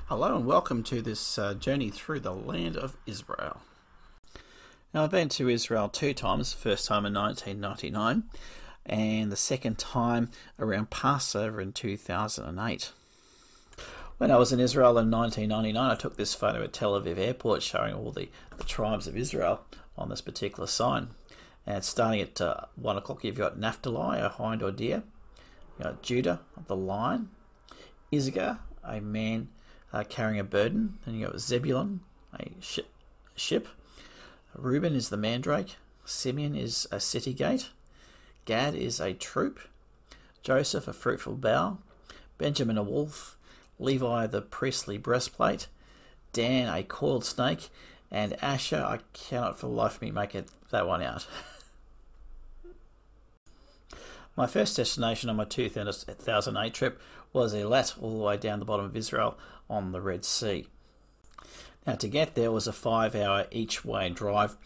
Hello and welcome to this journey through the land of Israel. Now, I've been to Israel 2 times, the first time in 1999 and the second time around Passover in 2008. When I was in Israel in 1999, I took this photo at Tel Aviv airport showing all the tribes of Israel on this particular sign. And starting at 1 o'clock, you've got Naphtali, a hind or deer. You've got Judah, the lion. Issachar, a man carrying a burden. Then you got Zebulun, a ship. Reuben is the mandrake. Simeon is a city gate. Gad is a troop. Joseph, a fruitful bough. Benjamin, a wolf. Levi, the priestly breastplate. Dan, a coiled snake. And Asher, I cannot for the life of me make that one out. My first destination on my 2008 trip was Eilat, all the way down the bottom of Israel on the Red Sea. Now, to get there was a 5-hour each-way drive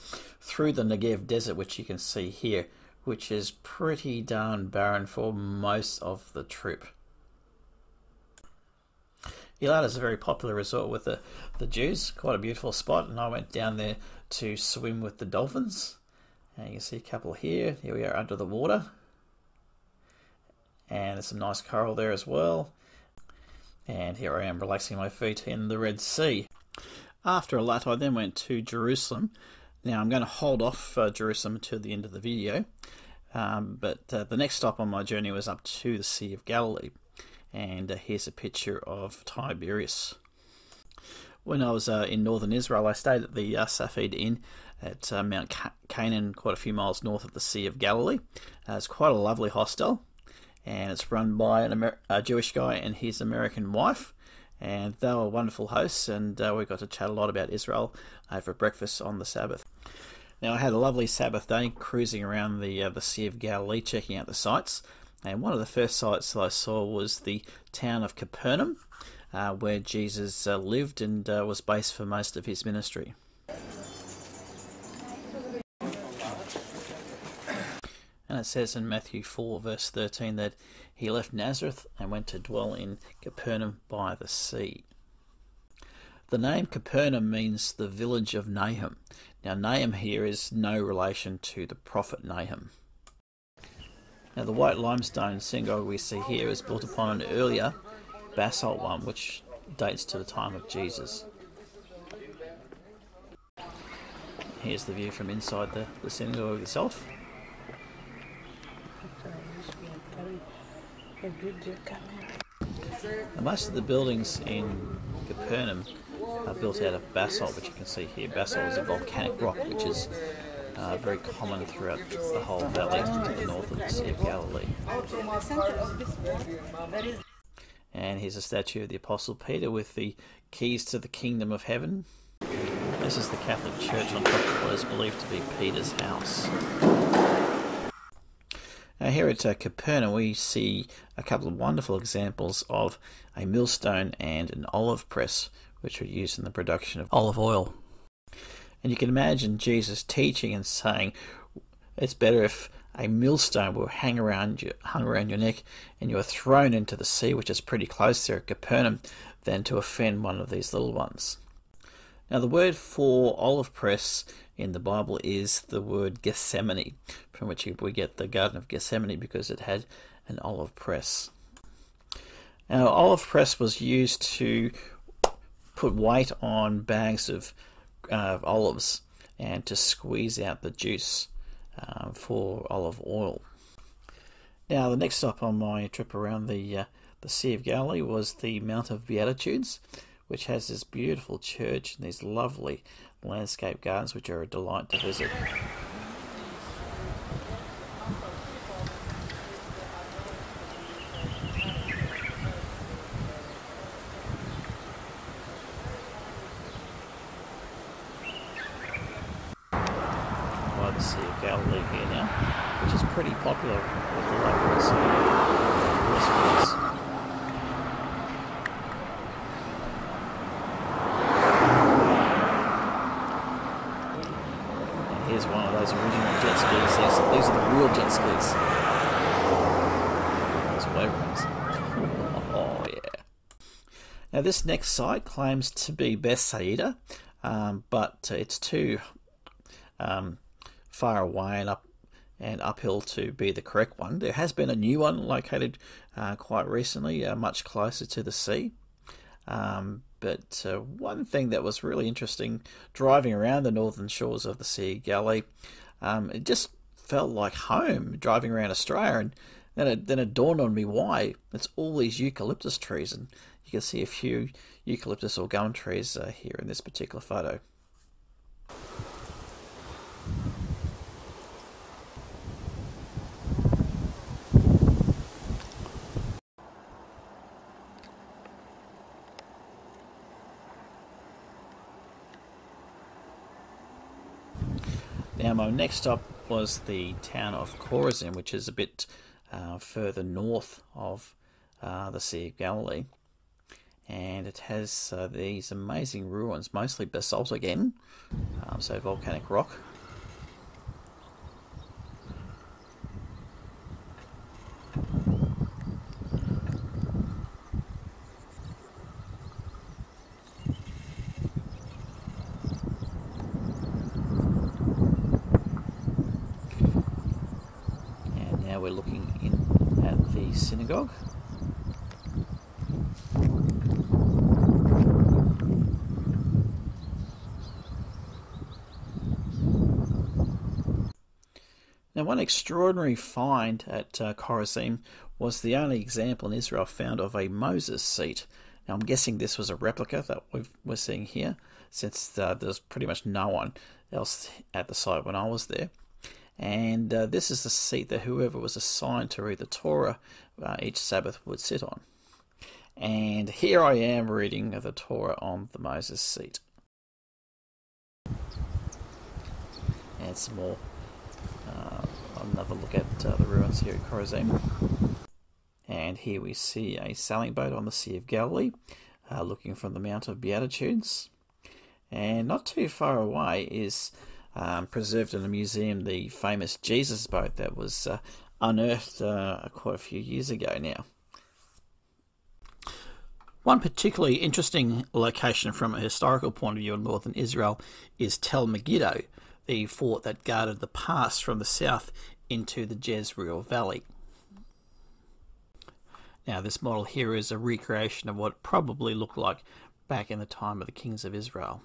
through the Negev desert, which you can see here, which is pretty darn barren for most of the trip. Eilat is a very popular resort with the Jews, quite a beautiful spot, and I went down there to swim with the dolphins. And you can see a couple here. Here we are under the water. And there's some nice coral there as well. And here I am relaxing my feet in the Red Sea. After Eilat, I then went to Jerusalem. Now I'm going to hold off Jerusalem until the end of the video. But the next stop on my journey was up to the Sea of Galilee. And here's a picture of Tiberias. When I was in northern Israel, I stayed at the Safed Inn at Mount Canaan, quite a few miles north of the Sea of Galilee. It's quite a lovely hostel. And it's run by a Jewish guy and his American wife, and they were wonderful hosts, and we got to chat a lot about Israel over breakfast on the Sabbath. Now, I had a lovely Sabbath day cruising around the Sea of Galilee, checking out the sights, and one of the first sights that I saw was the town of Capernaum, where Jesus lived and was based for most of his ministry. And it says in Matthew 4 verse 13 that he left Nazareth and went to dwell in Capernaum by the sea. The name Capernaum means the village of Nahum. Now, Nahum here is no relation to the prophet Nahum. Now, the white limestone synagogue we see here is built upon an earlier basalt one, which dates to the time of Jesus. Here's the view from inside the synagogue itself. Now, most of the buildings in Capernaum are built out of basalt, which you can see here. Basalt is a volcanic rock which is very common throughout the whole valley to the north of the Sea of Galilee. And here's a statue of the Apostle Peter with the keys to the kingdom of heaven. This is the Catholic Church on top of what is believed to be Peter's house. Now, here at Capernaum, we see a couple of wonderful examples of a millstone and an olive press, which were used in the production of olive oil. And you can imagine Jesus teaching and saying, it's better if a millstone were hung around your neck and you were thrown into the sea, which is pretty close there at Capernaum, than to offend one of these little ones. Now, the word for olive press in the Bible is the word Gethsemane, from which we get the Garden of Gethsemane because it had an olive press. Now, olive press was used to put weight on bags of olives and to squeeze out the juice for olive oil. Now, the next stop on my trip around the Sea of Galilee was the Mount of Beatitudes, which has this beautiful church and these lovely landscape gardens which are a delight to visit. By the Sea of Galilee here now, which is pretty popular with the locals. Here's one of those original jet skis. These are the real jet skis. Those wave runs. Oh, yeah. Now this next site claims to be Bethsaida, but it's too far away and uphill to be the correct one. There has been a new one located quite recently, much closer to the sea. But one thing that was really interesting, driving around the northern shores of the Sea of Galilee, it just felt like home driving around Australia. And then it dawned on me why. It's all these eucalyptus trees, and you can see a few eucalyptus or gum trees here in this particular photo. Now my next stop was the town of Chorazin, which is a bit further north of the Sea of Galilee, and it has these amazing ruins, mostly basalt again, so volcanic rock. We're looking in at the synagogue. Now, one extraordinary find at Chorazin was the only example in Israel found of a Moses seat. Now, I'm guessing this was a replica that we're seeing here, since there's pretty much no one else at the site when I was there. And this is the seat that whoever was assigned to read the Torah each Sabbath would sit on. And here I am reading the Torah on the Moses seat. And some more, another look at the ruins here at Chorazin. And here we see a sailing boat on the Sea of Galilee, looking from the Mount of Beatitudes. And not too far away is preserved in a museum the famous Jesus boat that was unearthed quite a few years ago now. One particularly interesting location from a historical point of view in northern Israel is Tel Megiddo, the fort that guarded the pass from the south into the Jezreel Valley. Now this model here is a recreation of what it probably looked like back in the time of the kings of Israel.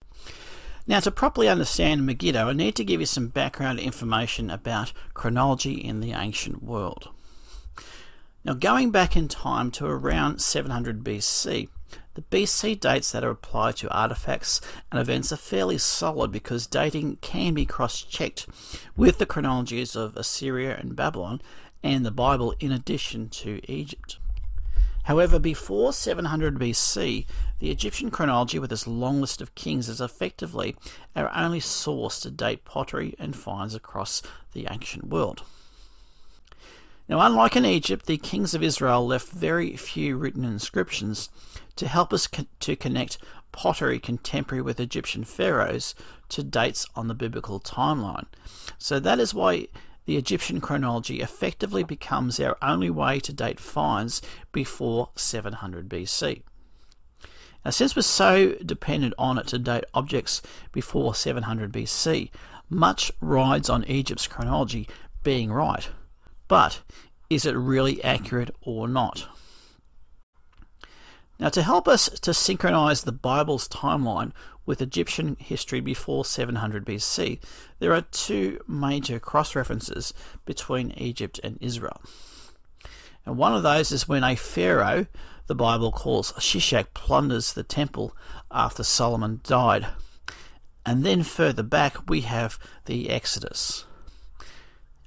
Now, to properly understand Megiddo, I need to give you some background information about chronology in the ancient world. Now, going back in time to around 700 BC, the BC dates that are applied to artifacts and events are fairly solid because dating can be cross-checked with the chronologies of Assyria and Babylon and the Bible in addition to Egypt. However, before 700 BC, the Egyptian chronology with its long list of kings is effectively our only source to date pottery and finds across the ancient world. Now, unlike in Egypt, the kings of Israel left very few written inscriptions to help us to connect pottery contemporary with Egyptian pharaohs to dates on the biblical timeline. So that is why the Egyptian chronology effectively becomes our only way to date finds before 700 BC. Now, since we're so dependent on it to date objects before 700 BC, much rides on Egypt's chronology being right. But is it really accurate or not? Now, to help us to synchronize the Bible's timeline with Egyptian history before 700 BC, there are two major cross-references between Egypt and Israel. And one of those is when a pharaoh, the Bible calls Shishak, plunders the temple after Solomon died. And then further back we have the Exodus.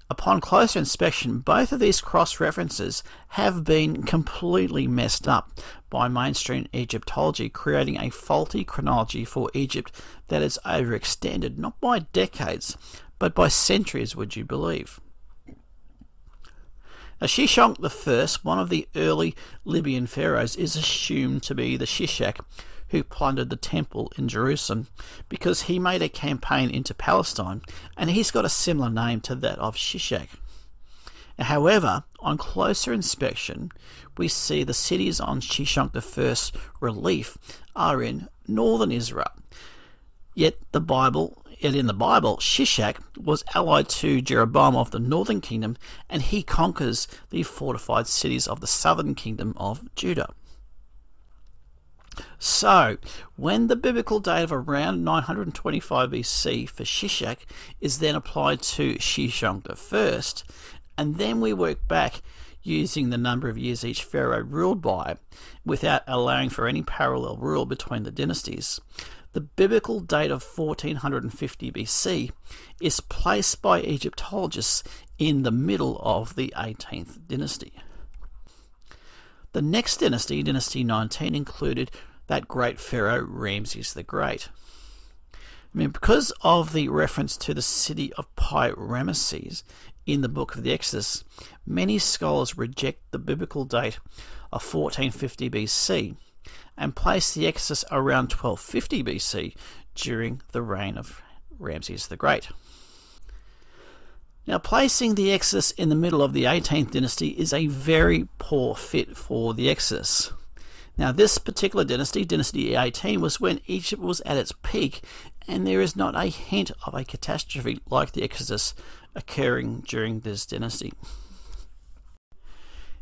Upon closer inspection, both of these cross-references have been completely messed up by mainstream Egyptology, creating a faulty chronology for Egypt that is overextended, not by decades, but by centuries, would you believe. Now, Shishak I, one of the early Libyan pharaohs, is assumed to be the Shishak who plundered the temple in Jerusalem because he made a campaign into Palestine, and he's got a similar name to that of Shishak. However, on closer inspection, we see the cities on Shishak I's relief are in northern Israel. Yet in the Bible, Shishak was allied to Jeroboam of the northern kingdom, and he conquers the fortified cities of the southern kingdom of Judah. So, when the biblical date of around 925 BC for Shishak is then applied to Shishak I, and then we work back using the number of years each pharaoh ruled by, without allowing for any parallel rule between the dynasties, the biblical date of 1450 BC is placed by Egyptologists in the middle of the 18th dynasty. The next dynasty, Dynasty 19, included that great pharaoh Ramses the Great. Because of the reference to the city of Pi-Ramesses in the book of the Exodus, many scholars reject the biblical date of 1450 BC and place the Exodus around 1250 BC during the reign of Ramses the Great. Now, placing the Exodus in the middle of the 18th dynasty is a very poor fit for the Exodus. Now, this particular dynasty, Dynasty 18, was when Egypt was at its peak, and there is not a hint of a catastrophe like the Exodus occurring during this dynasty.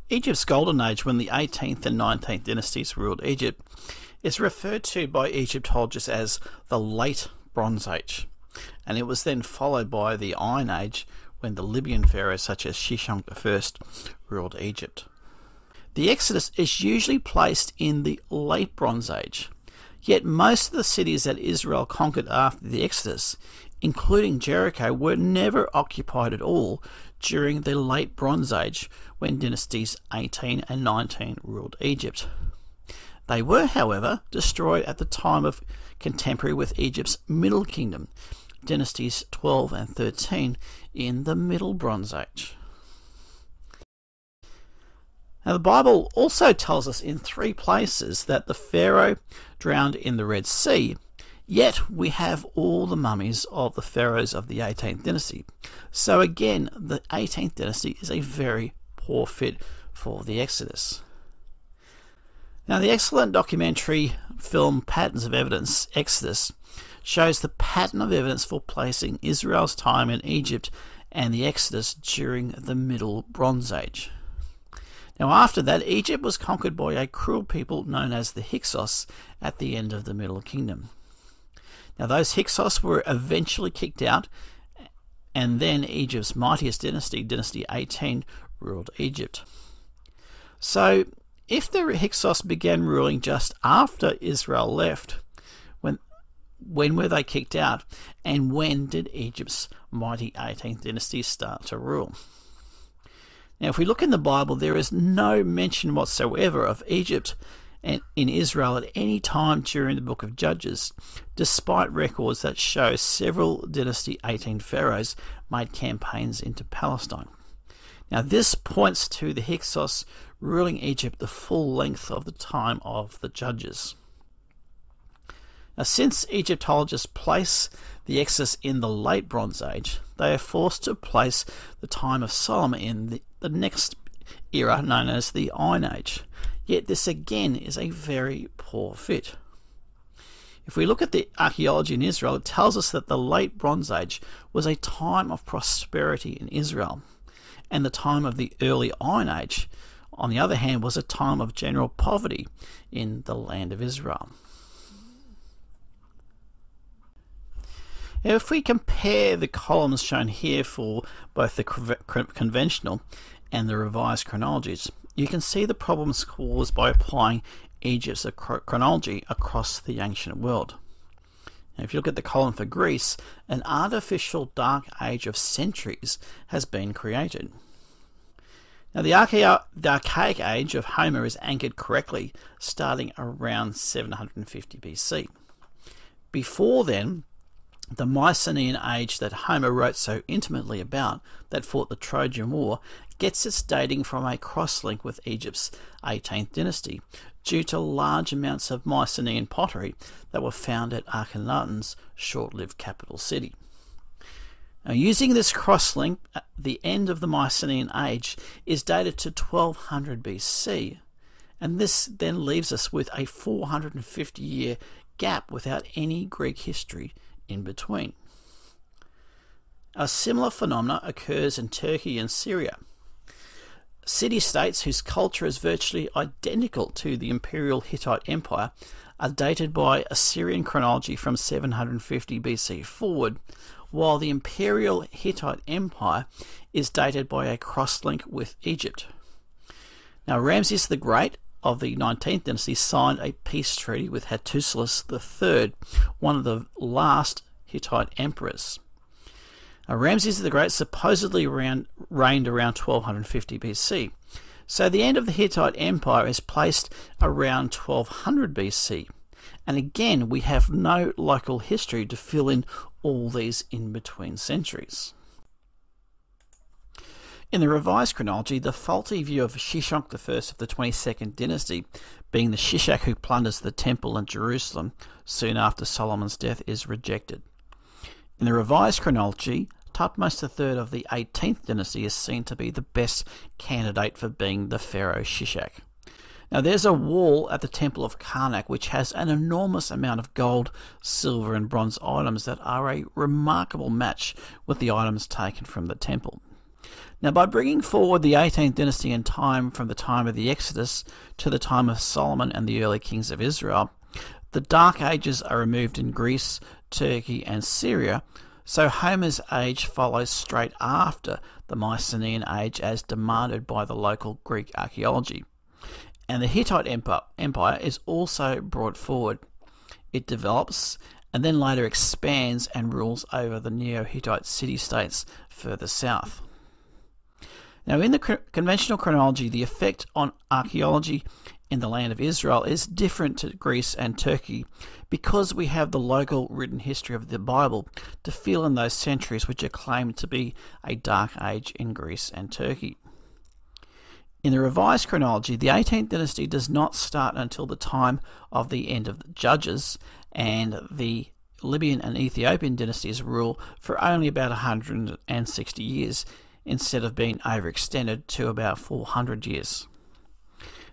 Egypt's golden age, when the 18th and 19th dynasties ruled Egypt, is referred to by Egyptologists as the Late Bronze Age, and it was then followed by the Iron Age, when the Libyan pharaohs such as Shishak I ruled Egypt. The Exodus is usually placed in the Late Bronze Age, yet most of the cities that Israel conquered after the Exodus, including Jericho, were never occupied at all during the Late Bronze Age, when dynasties 18 and 19 ruled Egypt. They were, however, destroyed at the time of contemporary with Egypt's Middle Kingdom, dynasties 12 and 13 in the Middle Bronze Age. Now, the Bible also tells us in 3 places that the Pharaoh drowned in the Red Sea, yet we have all the mummies of the pharaohs of the 18th dynasty. So again, the 18th dynasty is a very poor fit for the Exodus. Now, the excellent documentary film Patterns of Evidence, Exodus, shows the pattern of evidence for placing Israel's time in Egypt and the Exodus during the Middle Bronze Age. Now, after that, Egypt was conquered by a cruel people known as the Hyksos at the end of the Middle Kingdom. Now, those Hyksos were eventually kicked out, and then Egypt's mightiest dynasty, Dynasty 18, ruled Egypt. So, if the Hyksos began ruling just after Israel left, when were they kicked out, and when did Egypt's mighty 18th dynasty start to rule? Now, if we look in the Bible, there is no mention whatsoever of Egypt and in Israel at any time during the book of Judges, despite records that show several Dynasty 18 pharaohs made campaigns into Palestine. Now, this points to the Hyksos ruling Egypt the full length of the time of the Judges. Now, since Egyptologists place the Exodus in the Late Bronze Age, they are forced to place the time of Solomon in the next era known as the Iron Age. Yet this again is a very poor fit. If we look at the archaeology in Israel, it tells us that the Late Bronze Age was a time of prosperity in Israel, and the time of the early Iron Age, on the other hand, was a time of general poverty in the land of Israel. Now, if we compare the columns shown here for both the conventional and the revised chronologies, you can see the problems caused by applying Egypt's chronology across the ancient world. Now, if you look at the column for Greece, an artificial dark age of centuries has been created. Now, the archaic age of Homer is anchored correctly, starting around 750 BC. Before then, the Mycenaean age that Homer wrote so intimately about, that fought the Trojan War, gets its dating from a cross-link with Egypt's 18th dynasty, due to large amounts of Mycenaean pottery that were found at Akhenaten's short-lived capital city. Now, using this crosslink, the end of the Mycenaean Age is dated to 1200 BC, and this then leaves us with a 450-year gap without any Greek history in between. A similar phenomenon occurs in Turkey and Syria. City-states whose culture is virtually identical to the Imperial Hittite Empire are dated by Assyrian chronology from 750 BC forward, while the Imperial Hittite Empire is dated by a crosslink with Egypt. Now, Ramses the Great of the 19th dynasty signed a peace treaty with Hattusilus III, one of the last Hittite emperors. Now, Ramses the Great supposedly reigned around 1250 BC, so the end of the Hittite Empire is placed around 1200 BC, and again we have no local history to fill in all these in-between centuries. In the revised chronology, the faulty view of Shishak I of the 22nd dynasty, being the Shishak who plunders the temple in Jerusalem soon after Solomon's death, is rejected. In the revised chronology, Thutmose III of the 18th dynasty is seen to be the best candidate for being the pharaoh Shishak. Now, there's a wall at the temple of Karnak which has an enormous amount of gold, silver and bronze items that are a remarkable match with the items taken from the temple. Now, by bringing forward the 18th dynasty in time from the time of the Exodus to the time of Solomon and the early kings of Israel, the Dark Ages are removed in Greece, Turkey and Syria, so Homer's age follows straight after the Mycenaean age as demanded by the local Greek archaeology. And the Hittite Empire is also brought forward. It develops and then later expands and rules over the Neo-Hittite city-states further south. Now, in the conventional chronology, the effect on archaeology in the land of Israel is different to Greece and Turkey because we have the local written history of the Bible to fill in those centuries which are claimed to be a dark age in Greece and Turkey. In the revised chronology, the 18th dynasty does not start until the time of the end of the Judges, and the Libyan and Ethiopian dynasties rule for only about 160 years, instead of being overextended to about 400 years.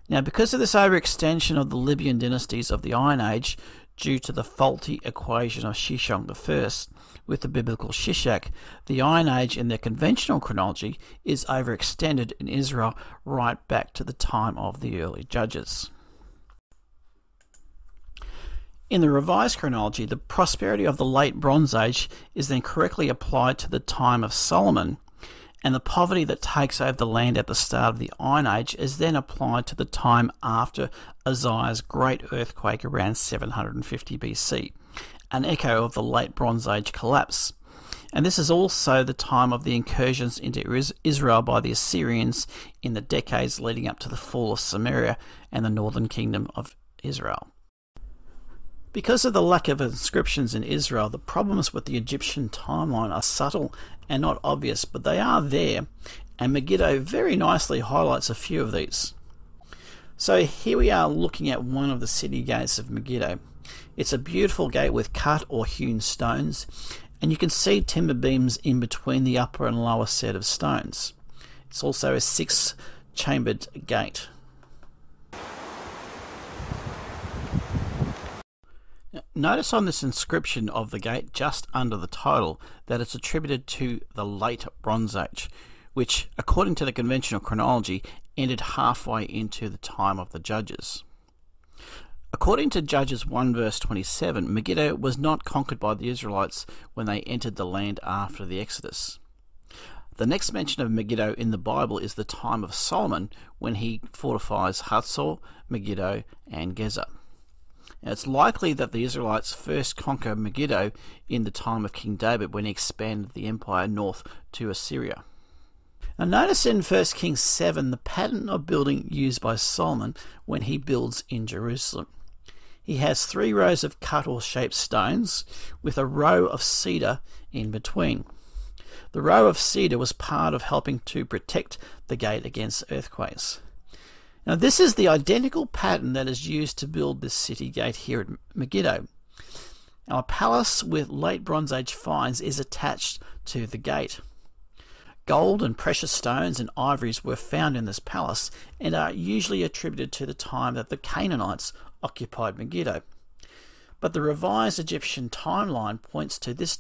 Now, because of this overextension of the Libyan dynasties of the Iron Age, due to the faulty equation of Shishak I with the biblical Shishak, the Iron Age in their conventional chronology is overextended in Israel right back to the time of the early Judges. In the revised chronology, the prosperity of the late Bronze Age is then correctly applied to the time of Solomon, and the poverty that takes over the land at the start of the Iron Age is then applied to the time after Uzziah's great earthquake around 750 BC, an echo of the late Bronze Age collapse. And this is also the time of the incursions into Israel by the Assyrians in the decades leading up to the fall of Samaria and the northern kingdom of Israel. Because of the lack of inscriptions in Israel, the problems with the Egyptian timeline are subtle and not obvious, but they are there, and Megiddo very nicely highlights a few of these. So here we are looking at one of the city gates of Megiddo. It's a beautiful gate with cut or hewn stones, and you can see timber beams in between the upper and lower set of stones. It's also a 6-chambered gate. Notice on this inscription of the gate just under the title that it's attributed to the late Bronze Age, which, according to the conventional chronology, ended halfway into the time of the Judges. According to Judges 1 verse 27, Megiddo was not conquered by the Israelites when they entered the land after the Exodus. The next mention of Megiddo in the Bible is the time of Solomon, when he fortifies Hatzor, Megiddo, and Gezer. Now, it's likely that the Israelites first conquered Megiddo in the time of King David when he expanded the empire north to Assyria. Now, notice in 1 Kings 7 the pattern of building used by Solomon when he builds in Jerusalem. He has 3 rows of cut or shaped stones with a row of cedar in between. The row of cedar was part of helping to protect the gate against earthquakes. Now, this is the identical pattern that is used to build this city gate here at Megiddo. Now, a palace with late Bronze Age finds is attached to the gate. Gold and precious stones and ivories were found in this palace and are usually attributed to the time that the Canaanites occupied Megiddo. But the revised Egyptian timeline points to this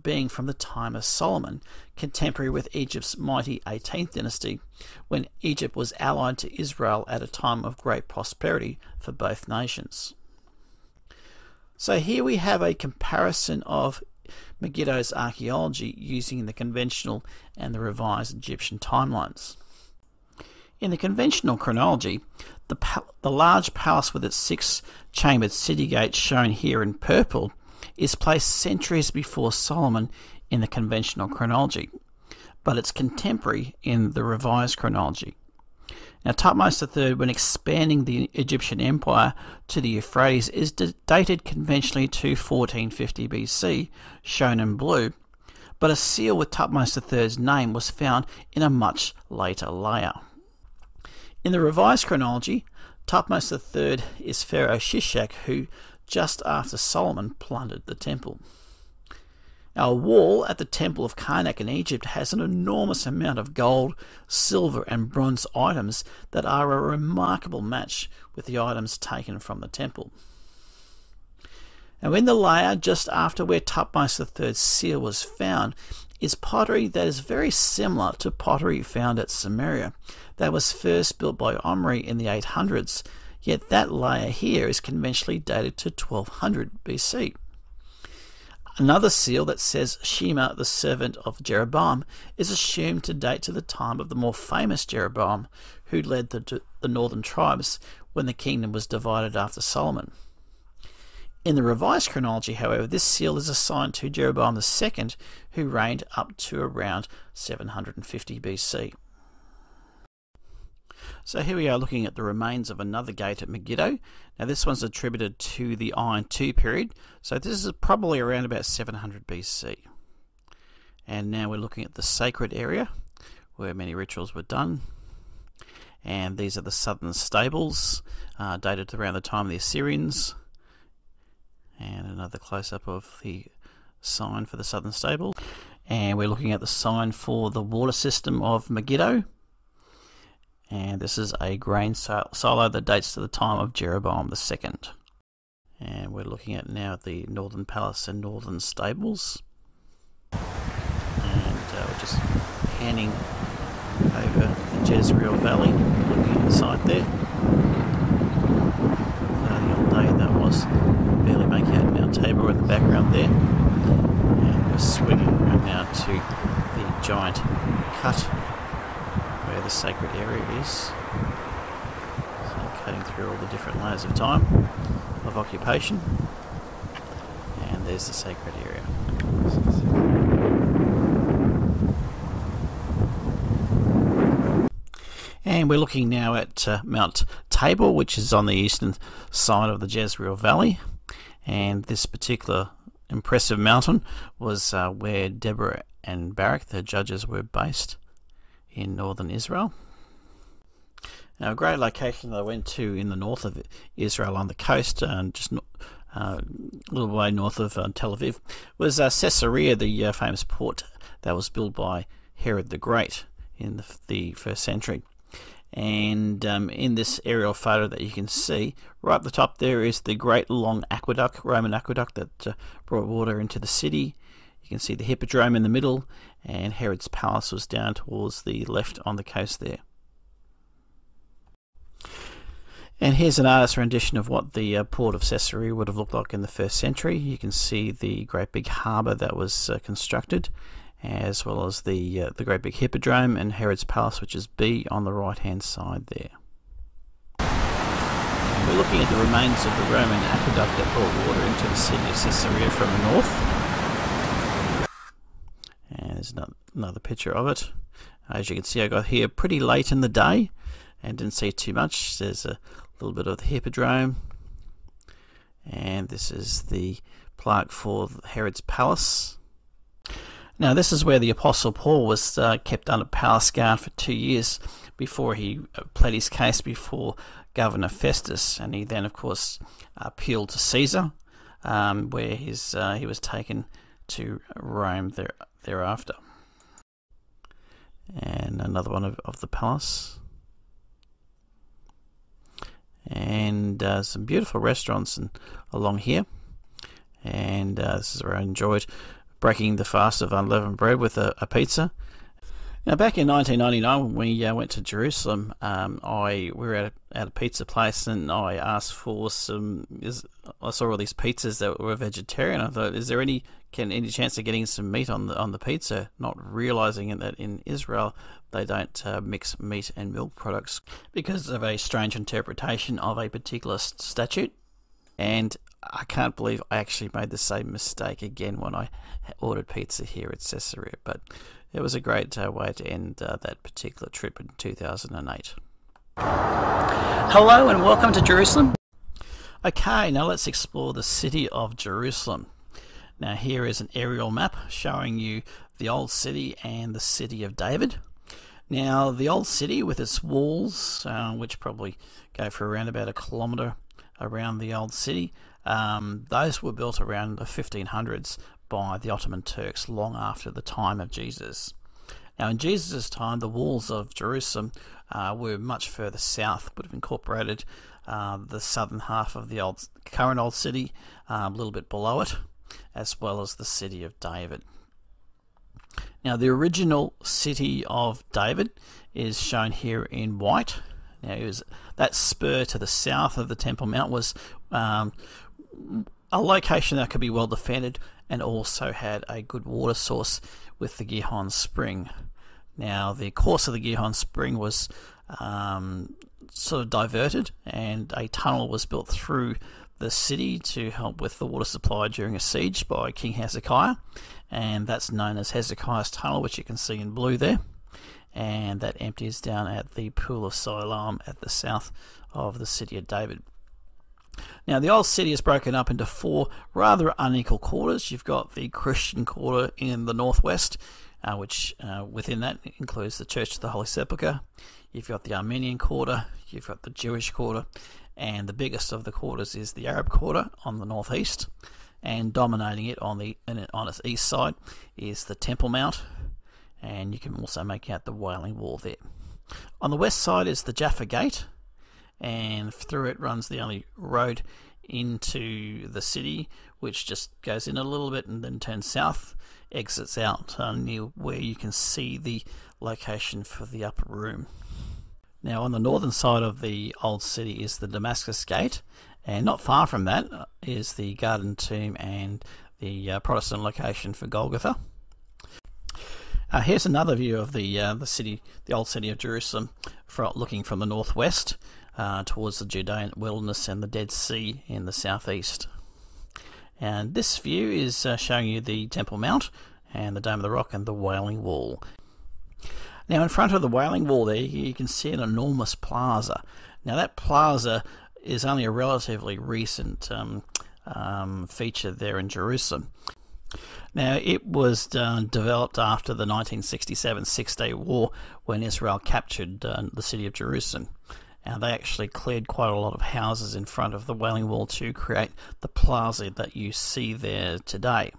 being from the time of Solomon, contemporary with Egypt's mighty 18th dynasty, when Egypt was allied to Israel at a time of great prosperity for both nations. So here we have a comparison of Megiddo's archaeology using the conventional and the revised Egyptian timelines. In the conventional chronology, the large palace with its 6-chambered city gate shown here in purple is placed centuries before Solomon in the conventional chronology, but it's contemporary in the revised chronology. Now, Thutmose III, when expanding the Egyptian empire to the Euphrates, is dated conventionally to 1450 BC, shown in blue, but a seal with Thutmose III's name was found in a much later layer. In the revised chronology, Thutmose III is Pharaoh Shishak, who, just after Solomon, plundered the temple. Now, a wall at the Temple of Karnak in Egypt has an enormous amount of gold, silver and bronze items that are a remarkable match with the items taken from the temple. Now, in the layer just after where Thutmose III's seal was found is pottery that is very similar to pottery found at Samaria that was first built by Omri in the 800s, yet that layer here is conventionally dated to 1200 BC. Another seal that says Shema, the servant of Jeroboam, is assumed to date to the time of the more famous Jeroboam, who led the northern tribes when the kingdom was divided after Solomon. In the revised chronology, however, this seal is assigned to Jeroboam II, who reigned up to around 750 BC. So here we are looking at the remains of another gate at Megiddo. Now this one's attributed to the Iron II period, so this is probably around about 700 BC. And now we're looking at the sacred area where many rituals were done. And these are the southern stables, dated to around the time of the Assyrians. And another close-up of the sign for the southern stable. And we're looking at the sign for the water system of Megiddo. And this is a grain silo that dates to the time of Jeroboam II. And we're looking at now the northern palace and northern stables. And we're just panning over the Jezreel Valley, looking at the site there. The old day that was. Barely make out Mount Tabor in the background there. And we're swinging around now to the giant cut where the sacred area is. So cutting through all the different layers of time, of occupation. And there's the sacred area. And we're looking now at Mount Tabor, which is on the eastern side of the Jezreel Valley. And this particular impressive mountain was where Deborah and Barak, the judges, were based in northern Israel. Now, a great location that I went to in the north of Israel on the coast, just a little way north of Tel Aviv, was Caesarea, the famous port that was built by Herod the Great in the 1st century. And in this aerial photo that you can see, right at the top there is the great long aqueduct, Roman aqueduct that brought water into the city. You can see the hippodrome in the middle, and Herod's palace was down towards the left on the coast there. And here's an artist's rendition of what the port of Caesarea would have looked like in the 1st century. You can see the great big harbour that was constructed, as well as the great big hippodrome and Herod's palace, which is B on the right hand side there. And we're looking at the remains of the Roman aqueduct that brought water into the city of Caesarea from the north. And there's another picture of it. As you can see, I got here pretty late in the day and didn't see too much. There's a little bit of the hippodrome, and this is the plaque for Herod's palace. Now, this is where the Apostle Paul was kept under palace guard for 2 years before he pled his case before Governor Festus, and he then, of course, appealed to Caesar where he was taken to Rome thereafter. And another one of the palace. And some beautiful restaurants along here. And this is where I enjoyed breaking the fast of unleavened bread with a pizza. Now, back in 1999, when we went to Jerusalem, we were at a pizza place, and I asked for I saw all these pizzas that were vegetarian. I thought, is there any chance of getting some meat on the pizza? Not realizing that in Israel they don't mix meat and milk products because of a strange interpretation of a particular statute. And I can't believe I actually made the same mistake again when I ordered pizza here at Caesarea, but it was a great way to end that particular trip in 2008. Hello and welcome to Jerusalem. Okay, now let's explore the city of Jerusalem. Now here is an aerial map showing you the old city and the city of David. Now the old city with its walls, which probably go for around about a kilometre around the old city, those were built around the 1500s by the Ottoman Turks long after the time of Jesus. Now in Jesus' time, the walls of Jerusalem were much further south, would have incorporated the southern half of the current old city, a little bit below it, as well as the city of David. Now the original city of David is shown here in white. Now that spur to the south of the Temple Mount was a location that could be well defended and also had a good water source with the Gihon Spring. Now the course of the Gihon Spring was sort of diverted, and a tunnel was built through the city to help with the water supply during a siege by King Hezekiah, and that's known as Hezekiah's Tunnel, which you can see in blue there, and that empties down at the Pool of Siloam at the south of the city of David. Now the old city is broken up into four rather unequal quarters. You've got the Christian quarter in the northwest, which within that includes the Church of the Holy Sepulchre. You've got the Armenian quarter, you've got the Jewish quarter, and the biggest of the quarters is the Arab quarter on the northeast, and dominating it on its east side is the Temple Mount, and you can also make out the Wailing Wall there. On the west side is the Jaffa Gate, and through it runs the only road into the city, which just goes in a little bit and then turns south, exits out near where you can see the location for the upper room. Now on the northern side of the old city is the Damascus Gate, and not far from that is the Garden Tomb and the Protestant location for Golgotha. Here's another view of the old city of Jerusalem, looking from the northwest towards the Judean wilderness and the Dead Sea in the southeast. And this view is showing you the Temple Mount and the Dome of the Rock and the Wailing Wall. Now in front of the Wailing Wall there you can see an enormous plaza. Now that plaza is only a relatively recent feature there in Jerusalem. Now it was developed after the 1967 Six-Day War when Israel captured the city of Jerusalem. And they actually cleared quite a lot of houses in front of the Wailing Wall to create the plaza that you see there today.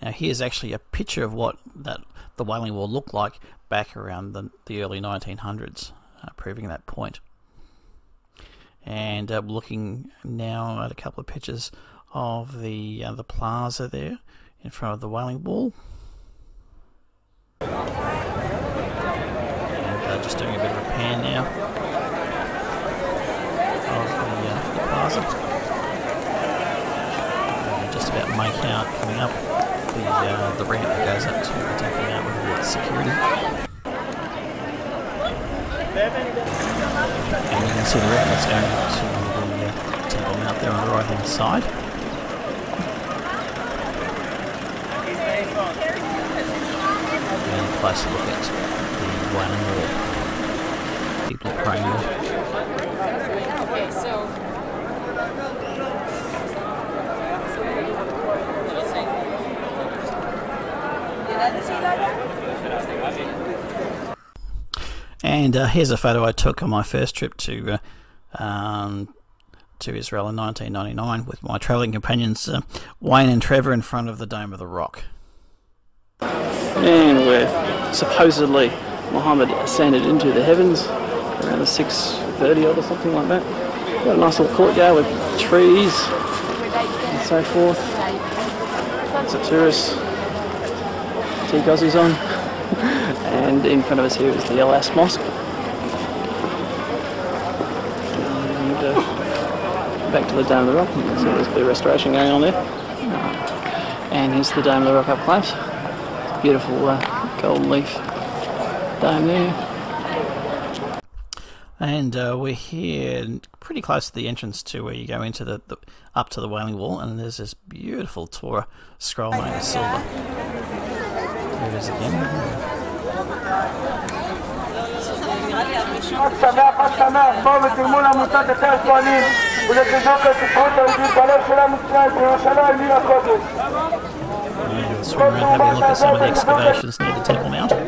Now here's actually a picture of what the Wailing Wall looked like back around the early 1900s, proving that point. And looking now at a couple of pictures of the plaza there in front of the Wailing Wall. And just doing a bit of a pan now of the plaza. Just about make out coming up the ramp that goes up to the Temple Mount with all the security. And you can see the ramp that's going up to the Temple Mount there on the right hand side. And a closer look at the Wailing Wall. People are praying there. Okay, so and here's a photo I took on my first trip to to Israel in 1999 with my travelling companions Wayne and Trevor in front of the Dome of the Rock. And where supposedly Muhammad ascended into the heavens around the 6:30 or something like that. Got a nice little courtyard with trees and so forth. Lots of tourists, tea gozzies on. And in front of us here is the Al Aqsa Mosque. And back to the Dome of the Rock. You can see there's a bit of restoration going on there. And here's the Dome of the Rock up close. Beautiful golden leaf dome there. And we're here pretty close to the entrance to where you go into the up to the Wailing Wall, and there's this beautiful Torah scroll made of silver. There it is again. And swim around having a look at some of the excavations near the Temple Mount. Done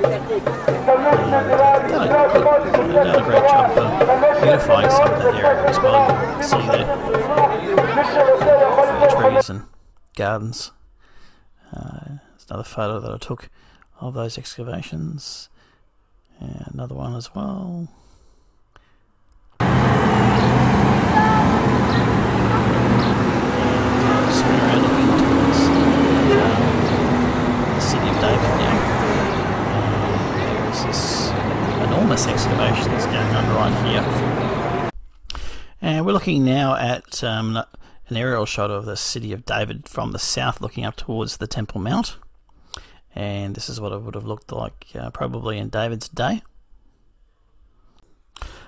a great job beautifying some of that area as well. You can see there trees and gardens. There's another photo that I took of those excavations. And another one as well. Swim around looking towards the city of David now. And there's this enormous excavation that's going on right here. And we're looking now at an aerial shot of the city of David from the south, looking up towards the Temple Mount. And this is what it would have looked like probably in David's day.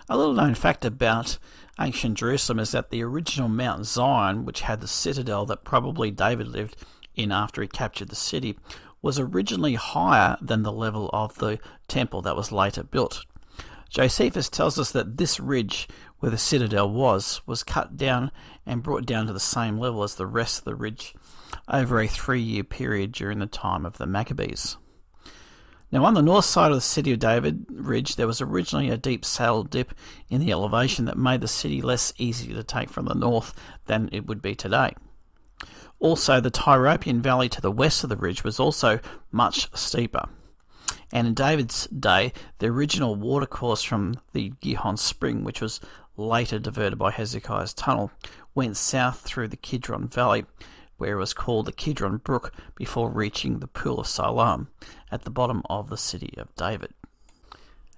A little known fact about ancient Jerusalem is that the original Mount Zion, which had the citadel that probably David lived in after he captured the city, was originally higher than the level of the temple that was later built. Josephus tells us that this ridge where the citadel was cut down and brought down to the same level as the rest of the ridge over a 3-year period during the time of the Maccabees. Now, on the north side of the city of David ridge, there was originally a deep saddle dip in the elevation that made the city less easy to take from the north than it would be today. Also, the Tyropian Valley to the west of the ridge was also much steeper. And in David's day, the original watercourse from the Gihon Spring, which was later diverted by Hezekiah's tunnel, went south through the Kidron Valley, where it was called the Kidron Brook, before reaching the Pool of Siloam at the bottom of the city of David.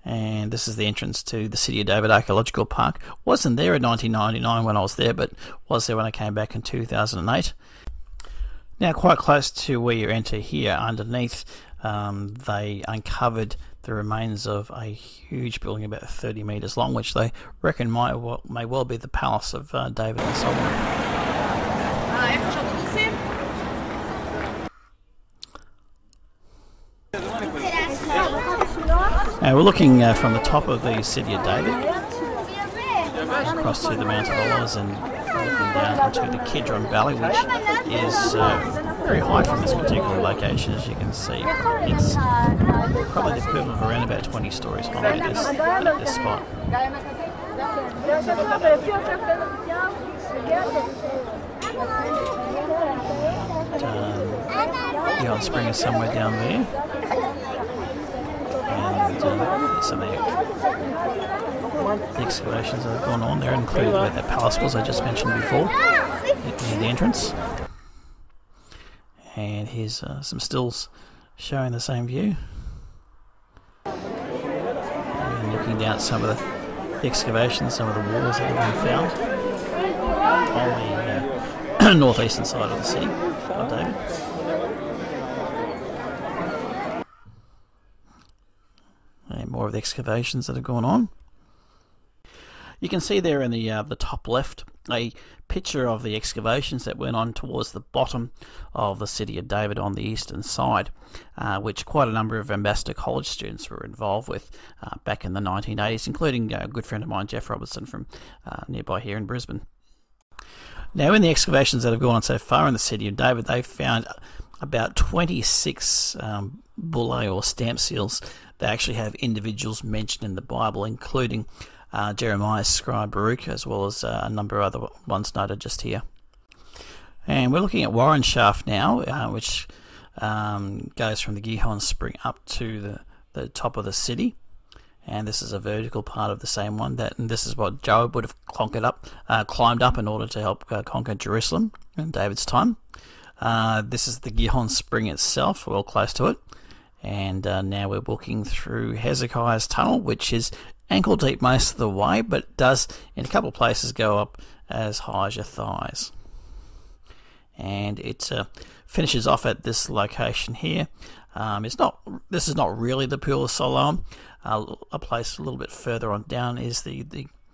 And this is the entrance to the City of David Archaeological Park. Wasn't there in 1999 when I was there, but was there when I came back in 2008. Now, quite close to where you enter here, underneath, they uncovered the remains of a huge building about 30 metres long, which they reckon may well be the palace of David and Solomon. We're looking from the top of the City of David across to the Mount of Olives and looking down into the Kidron Valley, which is very high from this particular location. As you can see, it's probably the equivalent of around about 20 stories high at this spot. The old spring is somewhere down there. And some of the excavations that have gone on there, including where that palace was I just mentioned before, near the entrance. And here's some stills showing the same view. And looking down at some of the excavations, some of the walls that have been found on the northeastern side of the city of David. And more of the excavations that have gone on. You can see there in the top left a picture of the excavations that went on towards the bottom of the City of David on the eastern side, which quite a number of Ambassador College students were involved with back in the 1980s, including a good friend of mine, Jeff Robertson, from nearby here in Brisbane. Now, in the excavations that have gone on so far in the City of David, they've found about 26 bullae or stamp seals that actually have individuals mentioned in the Bible, including Jeremiah's scribe Baruch, as well as a number of other ones noted just here. And we're looking at Warren Shaft now, which goes from the Gihon Spring up to the top of the city. And this is a vertical part of the same one. And this is what Joab would have climbed up in order to help conquer Jerusalem in David's time. This is the Gihon Spring itself, well close to it. And now we're walking through Hezekiah's tunnel, which is ankle deep most of the way, but does in a couple of places go up as high as your thighs. And it finishes off at this location here. This is not really the Pool of Siloam. A place a little bit further on down is the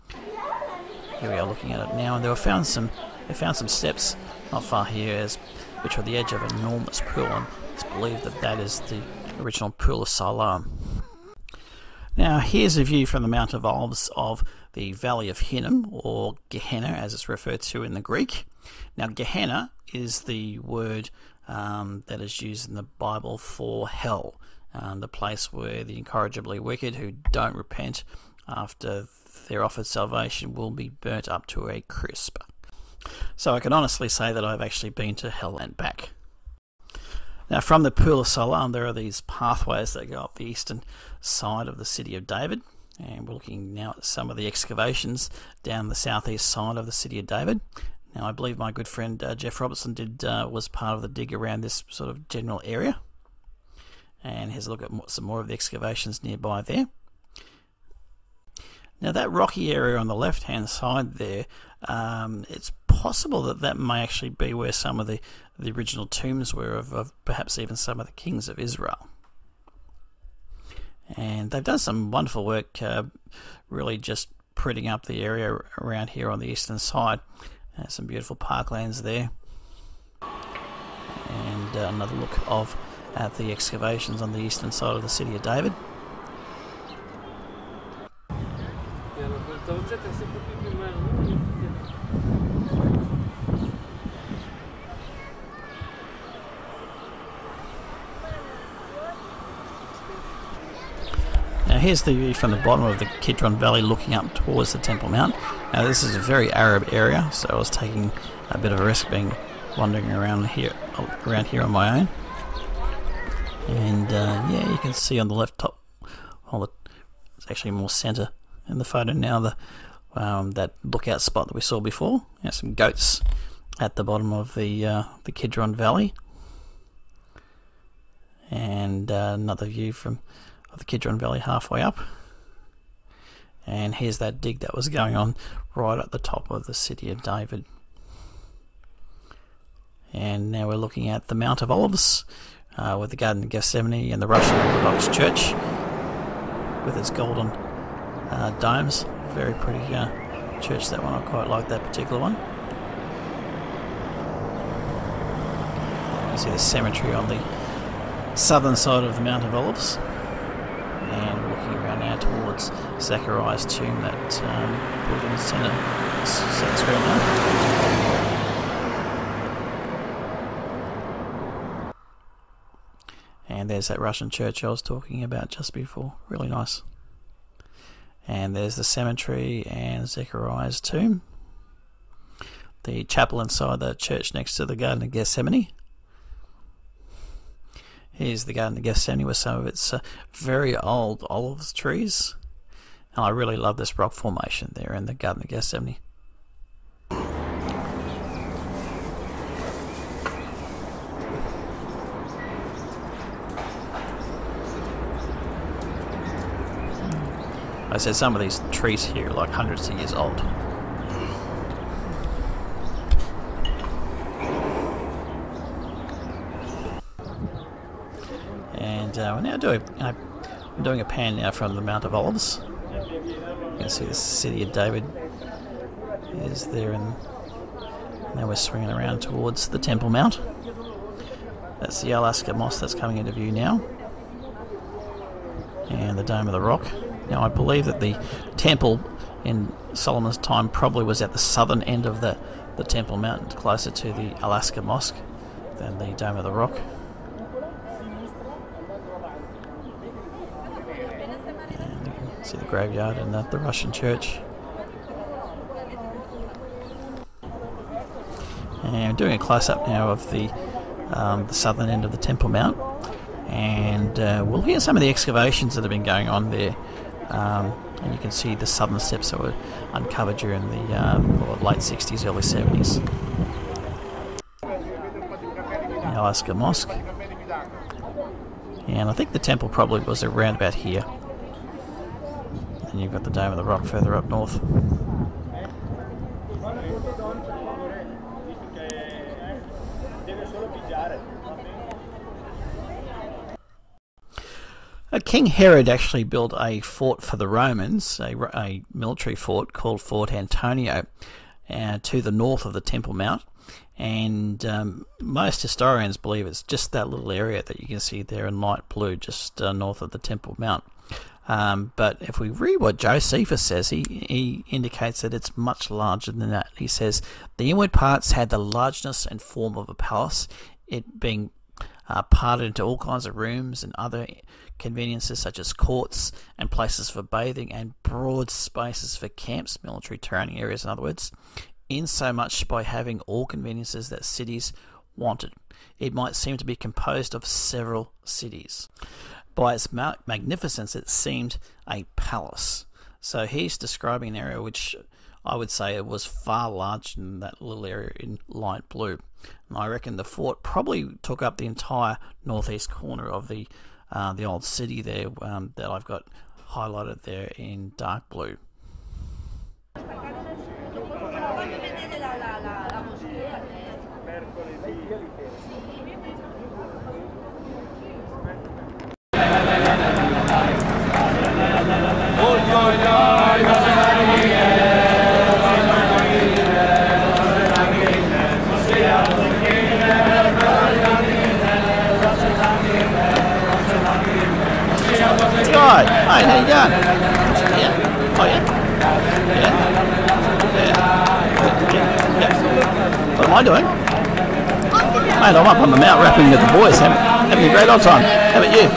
here we are looking at it now, and they found some steps not far here, which are the edge of an enormous pool, and it's believed that is the original Pool of Siloam. Now here's a view from the Mount of Olives of the Valley of Hinnom, or Gehenna as it's referred to in the Greek. Now Gehenna is the word that is used in the Bible for hell, the place where the incorrigibly wicked who don't repent after they're offered salvation will be burnt up to a crisp. So I can honestly say that I've actually been to hell and back. Now from the Pool of Siloam there are these pathways that go up the eastern side of the city of David, and we're looking now at some of the excavations down the southeast side of the city of David. Now I believe my good friend Jeff Robertson was part of the dig around this sort of general area, and here's a look at some more of the excavations nearby there. Now that rocky area on the left hand side there, it's possible that may actually be where some of the original tombs were of perhaps even some of the kings of Israel. And they've done some wonderful work really just prettying up the area around here on the eastern side. Some beautiful parklands there, and another look at the excavations on the eastern side of the city of David. Now here's the view from the bottom of the Kidron Valley looking up towards the Temple Mount. Now this is a very arid area, so I was taking a bit of a risk wandering around here on my own. And yeah, you can see on the left top, it's actually more centre in the photo now, that lookout spot that we saw before. Some goats at the bottom of the Kidron Valley, and another view of the Kidron Valley halfway up. And here's that dig that was going on right at the top of the city of David. And now we're looking at the Mount of Olives with the Garden of Gethsemane and the Russian Orthodox Church with its golden domes. Very pretty church, that one. I quite like that particular one. You can see the cemetery on the southern side of the Mount of Olives. And we're looking around now towards Zechariah's tomb, that building in the centre screen now. And there's that Russian church I was talking about just before. Really nice. And there's the cemetery and Zechariah's tomb. The chapel inside the church next to the Garden of Gethsemane. Here's the Garden of Gethsemane with some of its very old olive trees. And I really love this rock formation there in the Garden of Gethsemane. I said some of these trees here are like hundreds of years old. And we're now I'm doing a pan now from the Mount of Olives. You can see the city of David is there, and now we're swinging around towards the Temple Mount. That's the Alaska Moss that's coming into view now, and the Dome of the Rock. Now I believe that the temple in Solomon's time probably was at the southern end of the Temple Mount, closer to the Alaska Mosque than the Dome of the Rock. And you can see the graveyard and the Russian church. And I'm doing a close-up now of the southern end of the Temple Mount, and we'll hear some of the excavations that have been going on there. And you can see the southern steps that were uncovered during the late 60s, early 70s. The Alaska Mosque. And I think the temple probably was around about here. And you've got the Dome of the Rock further up north. King Herod actually built a fort for the Romans, a military fort called Fort Antonio, to the north of the Temple Mount. And most historians believe it's just that little area that you can see there in light blue, just north of the Temple Mount. But if we read what Josephus says, he indicates that it's much larger than that. He says the inward parts had the largeness and form of a palace, it being parted into all kinds of rooms and other conveniences such as courts and places for bathing and broad spaces for camps, military training areas in other words, insomuch by having all conveniences that cities wanted. It might seem to be composed of several cities. By its magnificence it seemed a palace. So he's describing an area which I would say it was far larger than that little area in light blue. And I reckon the fort probably took up the entire northeast corner of the old city there that I've got highlighted there in dark blue. Hi, how you going? Yeah? Oh yeah? Yeah. What am I doing? Mate, I'm up on the mount rapping with the boys, having a great old time. How about you?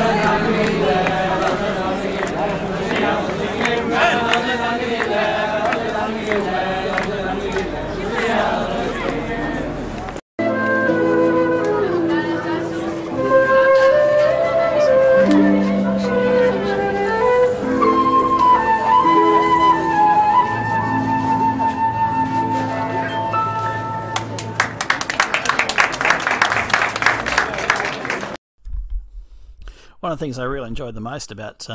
One of the things I really enjoyed the most about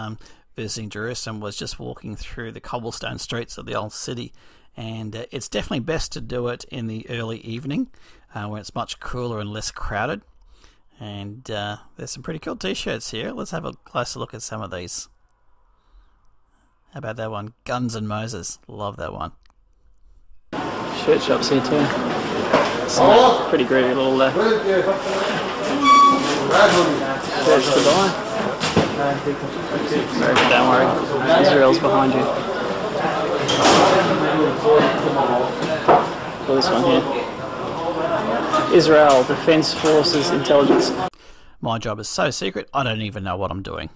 visiting Jerusalem was just walking through the cobblestone streets of the old city, and it's definitely best to do it in the early evening when it's much cooler and less crowded. And there's some pretty cool t-shirts here. Let's have a closer look at some of these. How about that one? Guns and Moses. Love that one. Shirt shops here too. Some pretty groovy little shirts to buy. Don't worry, Israel's behind you. Well, this one here. Israel Defense Forces Intelligence. My job is so secret, I don't even know what I'm doing.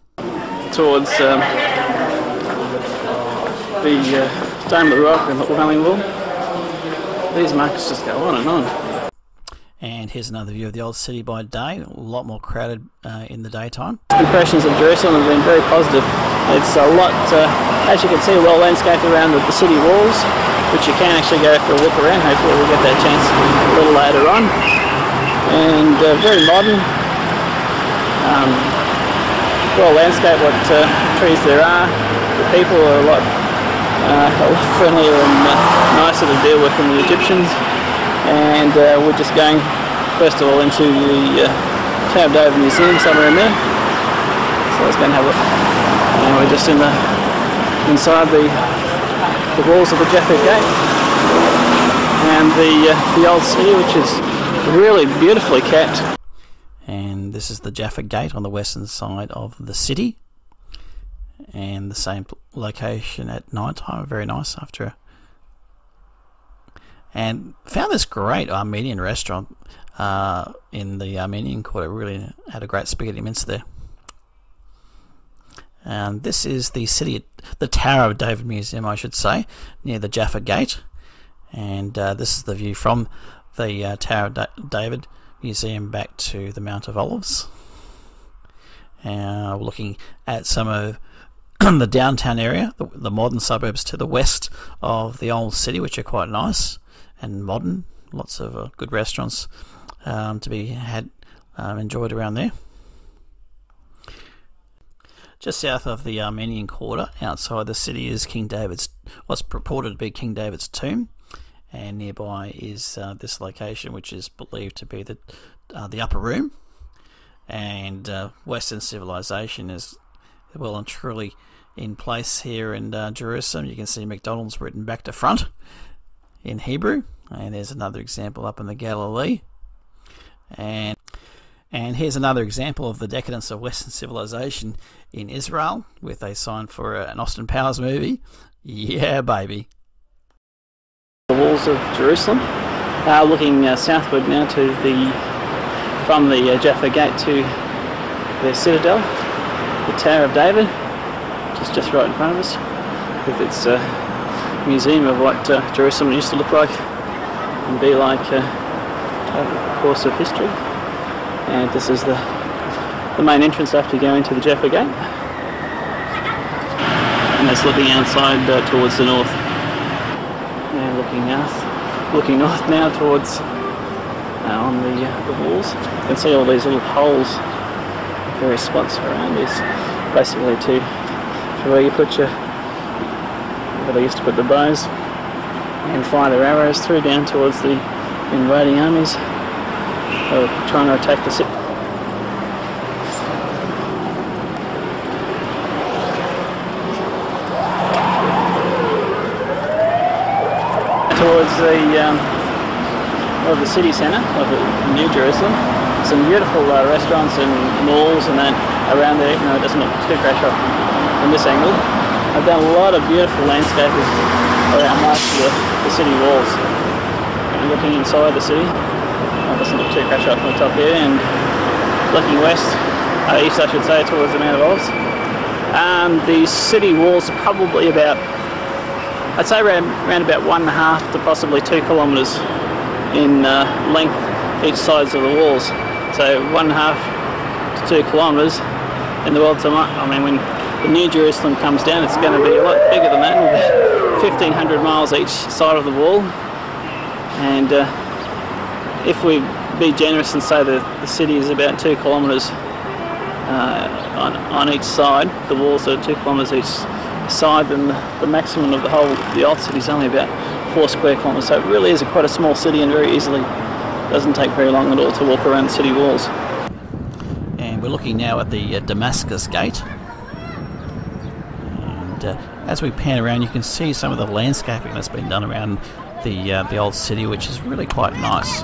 Towards the Dome of the Rock and the Wailing Wall. These markets just go on and on. And here's another view of the old city by day, a lot more crowded in the daytime. Impressions of Jerusalem have been very positive. It's a lot, as you can see, well landscaped around the city walls, which you can actually go for a look around. Hopefully we'll get that chance a little later on. And very modern. Well landscaped, what trees there are. The people are a lot friendlier and nicer to deal with than the Egyptians. And we're just going first of all into the Tower of David Museum somewhere in there. So let's go and have a look. And we're just inside the walls of the Jaffa Gate and the old city, which is really beautifully kept. And this is the Jaffa Gate on the western side of the city, and the same location at night time. Very nice after and found this great Armenian restaurant in the Armenian Quarter. Really had a great spaghetti mince there. This is the Tower of David Museum, I should say, near the Jaffa Gate. And this is the view from the Tower of David Museum back to the Mount of Olives. We're looking at some of the downtown area, the modern suburbs to the west of the old city, which are quite nice and modern. Lots of good restaurants to be enjoyed around there. Just south of the Armenian Quarter, outside the city, is what's purported to be King David's tomb, and nearby is this location, which is believed to be the upper room. And Western civilization is well and truly in place here in Jerusalem. You can see McDonald's written back to front in Hebrew, and there's another example up in the Galilee. And here's another example of the decadence of Western civilization in Israel, with a sign for an Austin Powers movie. Yeah, baby. The walls of Jerusalem. Looking southward now from the Jaffa Gate to the citadel, the Tower of David, which is just right in front of us, with its museum of what Jerusalem used to look like and be like over the course of history. And this is the main entrance after you go into the Jaffa Gate, and that's looking outside towards the north. And looking north now towards on the walls. You can see all these little holes, various spots around this, basically to where you put where they used to put the bows and fire their arrows through down towards the invading armies who were trying to attack the city. Towards the city centre of New Jerusalem. Some beautiful restaurants and malls and that around there, even though it doesn't look too crash up from this angle. I've done a lot of beautiful landscaping around most of the city walls. And looking inside the city, it doesn't look too crash up from the top here, and looking east I should say, towards the Mount of Olives. The city walls are probably about, I'd say around about 1.5 to possibly 2 kilometres in length each sides of the walls. So 1.5 to 2 kilometres in the world. I mean, when the New Jerusalem comes down, it's going to be a lot bigger than that. It'll be 1,500 miles each side of the wall. And if we be generous and say that the city is about 2 kilometres on each side, the walls are 2 kilometres each side, then the maximum of the old city is only about 4 square kilometres. So it really is quite a small city, and very easily doesn't take very long at all to walk around the city walls. And we're looking now at the Damascus Gate. And as we pan around, you can see some of the landscaping that's been done around the old city, which is really quite nice.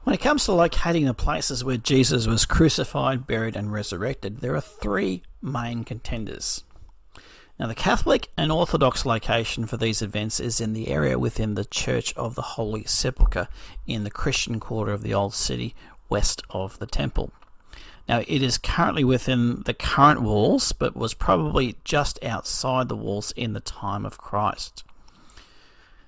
When it comes to locating the places where Jesus was crucified, buried and resurrected, there are 3 main contenders. Now, the Catholic and Orthodox location for these events is in the area within the Church of the Holy Sepulchre in the Christian quarter of the Old City, west of the Temple. Now, it is currently within the current walls, but was probably just outside the walls in the time of Christ.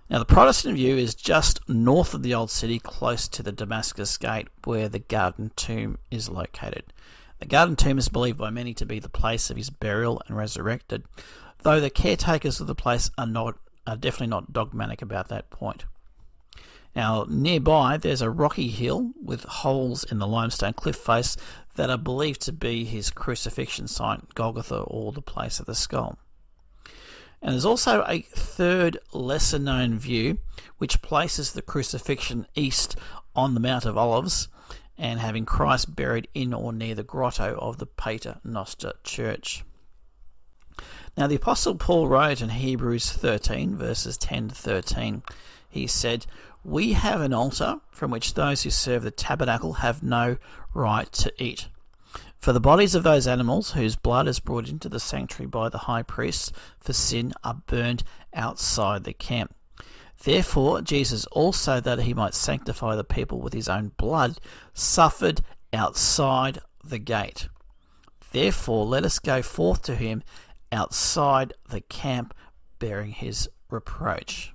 Now, the Protestant view is just north of the Old City, close to the Damascus Gate, where the Garden Tomb is located. The Garden Tomb is believed by many to be the place of his burial and resurrected, though the caretakers of the place are definitely not dogmatic about that point. Now, nearby, there's a rocky hill with holes in the limestone cliff face that are believed to be his crucifixion site, Golgotha, or the place of the skull. And there's also a third lesser known view which places the crucifixion east on the Mount of Olives and having Christ buried in or near the grotto of the Pater Noster Church. Now, the Apostle Paul wrote in Hebrews 13 verses 10 to 13, he said, "We have an altar from which those who serve the tabernacle have no right to eat. For the bodies of those animals whose blood is brought into the sanctuary by the high priest for sin are burned outside the camp. Therefore, Jesus also, that he might sanctify the people with his own blood, suffered outside the gate. Therefore, let us go forth to him outside the camp, bearing his reproach.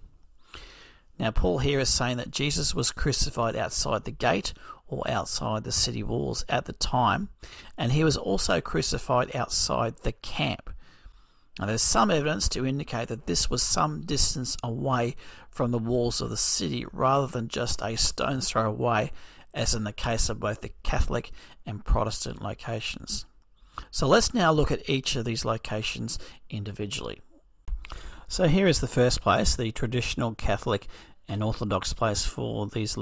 Now, Paul here is saying that Jesus was crucified outside the gate or outside the city walls at the time, and he was also crucified outside the camp. Now, there's some evidence to indicate that this was some distance away from the walls of the city rather than just a stone's throw away, as in the case of both the Catholic and Protestant locations. So let's now look at each of these locations individually. So here is the first place, the traditional Catholic and Orthodox place for these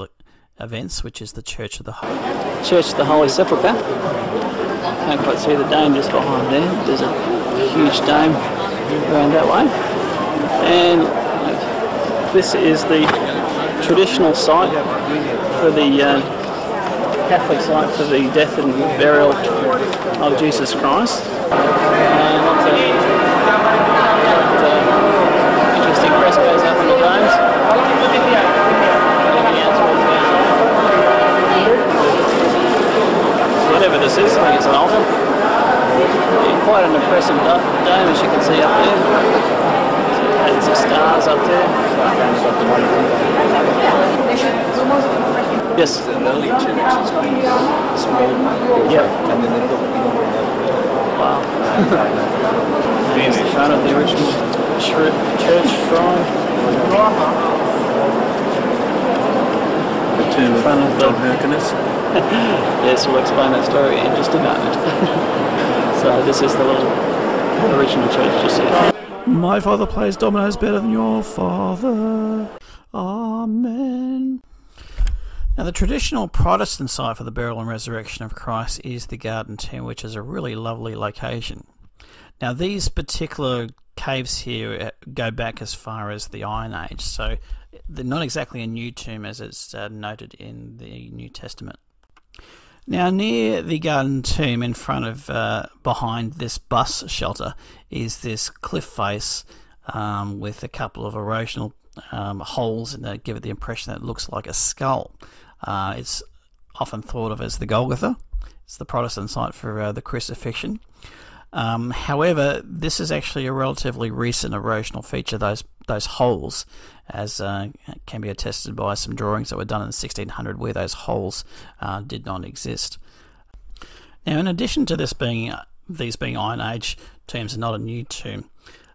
events, which is the Church of the Holy Sepulchre. Can't quite see the dome just behind there. There's a huge dome around that way. And this is the traditional site for the Catholic site for the death and burial of Jesus Christ. And lots of interesting frescoes up in the domes. Whatever this is, I think it's an altar. Yeah, quite an impressive dome, as you can see up there. Patterns of stars up there. Yes. The early churches were small. Yeah. And then they built Wow. Here's the front of the original church shrine. the tomb of John Hyrcanus. Yes, we'll explain that story in just a moment. So this is the little original church just here. My father plays dominoes better than your father. Amen. Now, the traditional Protestant site for the burial and resurrection of Christ is the Garden Tomb, which is a really lovely location. Now, these particular caves here go back as far as the Iron Age, so they're not exactly a new tomb as it's noted in the New Testament. Now, near the Garden Tomb, in front of, behind this bus shelter, is this cliff face with a couple of erosional holes that give it the impression that it looks like a skull. It's often thought of as the Golgotha. It's the Protestant site for the crucifixion. However, this is actually a relatively recent erosional feature, those holes, as can be attested by some drawings that were done in 1600 where those holes did not exist. Now, in addition to these being Iron Age tombs and not a new tomb,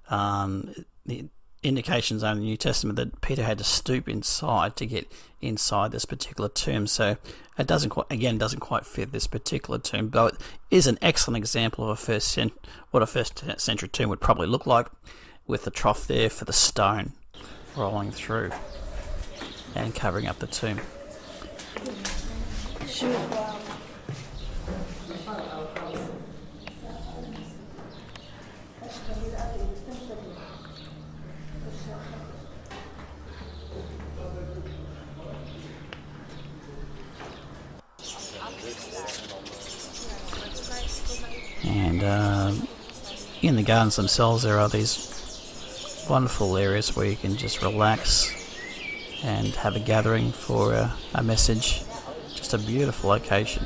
the indications are in the New Testament that Peter had to stoop inside to get inside this particular tomb, so it doesn't quite fit this particular tomb, but it is an excellent example of what a first century tomb would probably look like, with the trough there for the stone rolling through and covering up the tomb. And in the gardens themselves there are these wonderful areas where you can just relax and have a gathering for a message. Just a beautiful location.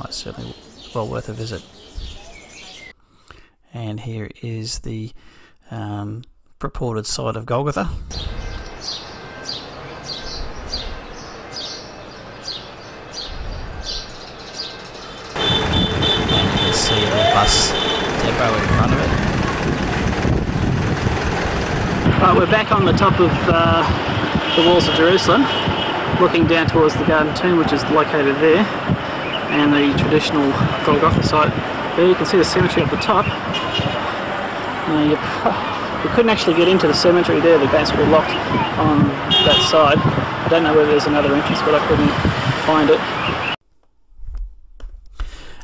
It's certainly well worth a visit. And here is the purported site of Golgotha. See the bus depot in front of it. Right, we're back on the top of the walls of Jerusalem, looking down towards the Garden Tomb, which is located there, and the traditional Golgotha site. There you can see the cemetery at the top. You couldn't actually get into the cemetery there, the gates were locked on that side. I don't know whether there's another entrance, but I couldn't find it.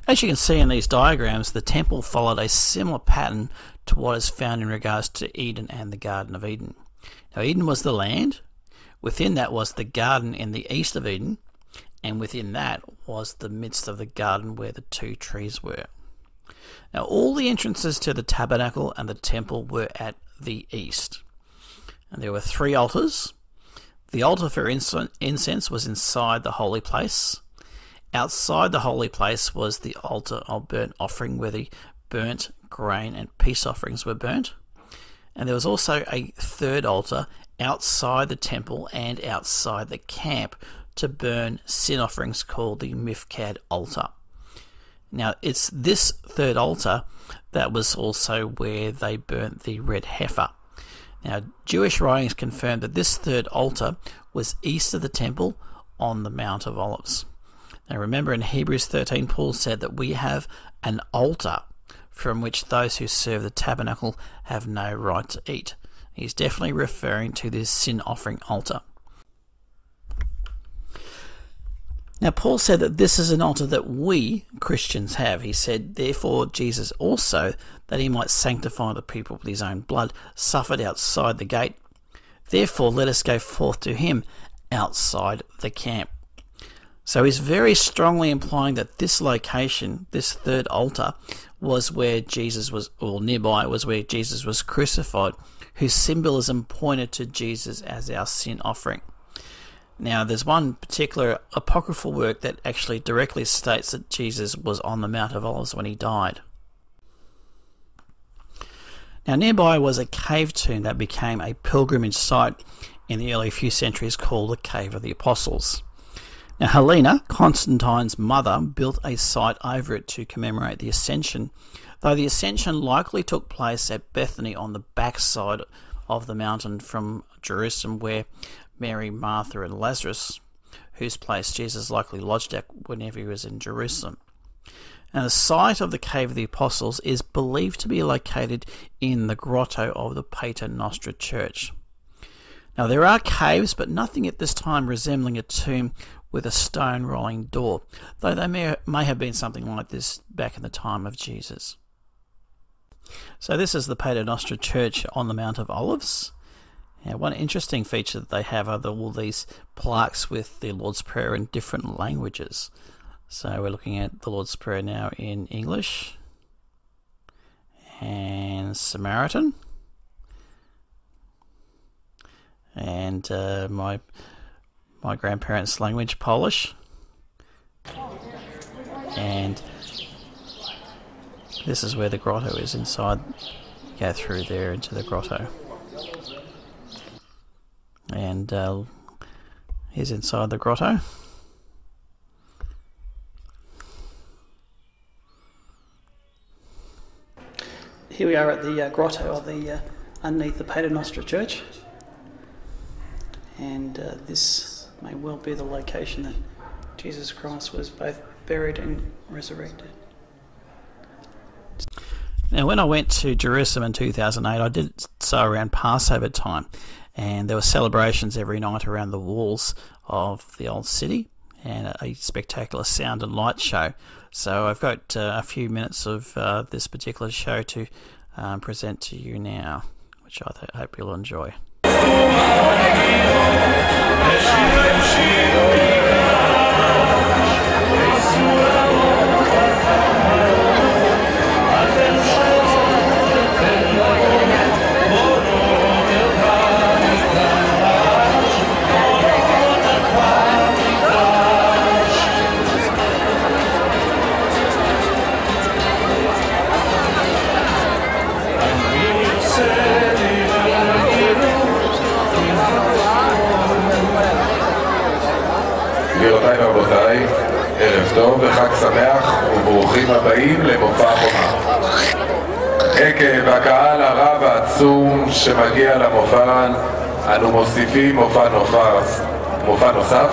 As you can see in these diagrams, the temple followed a similar pattern to what is found in regards to Eden and the Garden of Eden. Now, Eden was the land, within that was the garden in the east of Eden, and within that was the midst of the garden where the two trees were. Now, all the entrances to the tabernacle and the temple were at the east. And there were 3 altars, The altar for incense was inside the holy place. Outside the holy place was the altar of burnt offering, where the burnt grain and peace offerings were burnt. And there was also a third altar outside the temple and outside the camp to burn sin offerings, called the Mifkad altar. Now, it's this third altar that was also where they burnt the red heifer. Now, Jewish writings confirm that this third altar was east of the temple on the Mount of Olives. Now, remember, in Hebrews 13, Paul said that we have an altar from which those who serve the tabernacle have no right to eat. He's definitely referring to this sin offering altar. Now, Paul said that this is an altar that we Christians have. He said, therefore, Jesus also, that he might sanctify the people with his own blood, suffered outside the gate. Therefore, let us go forth to him outside the camp. So he's very strongly implying that this location, this third altar, was where Jesus was, or nearby was where Jesus was crucified, whose symbolism pointed to Jesus as our sin offering. Now, there's one particular apocryphal work that actually directly states that Jesus was on the Mount of Olives when he died. Now, nearby was a cave tomb that became a pilgrimage site in the early few centuries, called the Cave of the Apostles. Now, Helena, Constantine's mother, built a site over it to commemorate the Ascension, though the Ascension likely took place at Bethany on the backside of the mountain from Jerusalem, where Mary, Martha and Lazarus, whose place Jesus likely lodged at whenever he was in Jerusalem. Now, the site of the Cave of the Apostles is believed to be located in the grotto of the Pater Noster Church. Now, there are caves, but nothing at this time resembling a tomb with a stone rolling door, though they may have been something like this back in the time of Jesus. So this is the Pater Noster Church on the Mount of Olives. Now, one interesting feature that they have are all these plaques with the Lord's Prayer in different languages. So we're looking at the Lord's Prayer now in English and Samaritan, and my grandparents' language, Polish, and this is where the grotto is inside. You go through there into the grotto, and here's inside the grotto. Here we are at the grotto of the underneath the Pater Noster Church, and this may well be the location that Jesus Christ was both buried and resurrected. Now, when I went to Jerusalem in 2008, I did so around Passover time, and there were celebrations every night around the walls of the old city, and a spectacular sound and light show. So I've got a few minutes of this particular show to present to you now, which I hope you'll enjoy. גבירותיי ורבותיי, ערב טוב וחג שמח וברוכים הבאים למופע חומה. עקב הקהל הרב העצום שמגיע למופע, אנו מוסיפים מופע נוסף.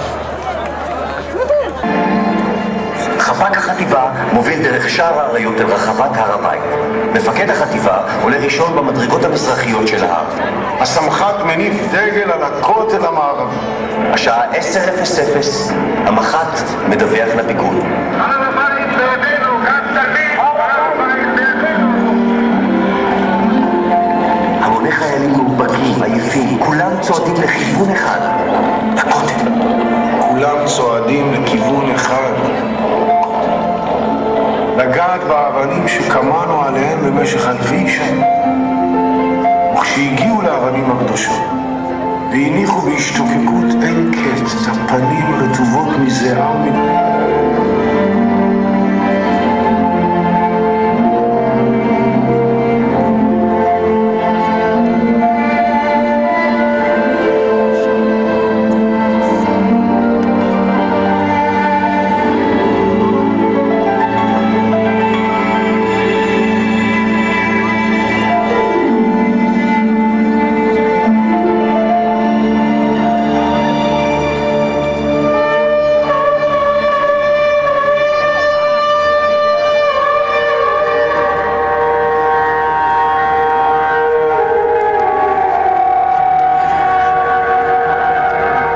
חפ"ק החטיבה מוביל דרך שער האריות אל רחבת הר הבית. מפקד החטיבה עולה ראשון במדרגות המזרחיות של ההר. הסמח"ט מניף דגל על הכותל המערבי. השעה 10:00, המח"ט מדווח לפיקוד. הר הבית בידינו, גם תלמיד, הר הבית בידינו. המוני חיילים מאופקים, עייפים, כולם צועדים לכיוון אחד, לכותל. כולם צועדים לכיוון אחד. לגעת באבנים שקמנו עליהן במשך אלפי שנים. וכשהגיעו לאבנים הקדושות והניחו בהשתוקקות אין קץ את הפנים רטובות מזיעה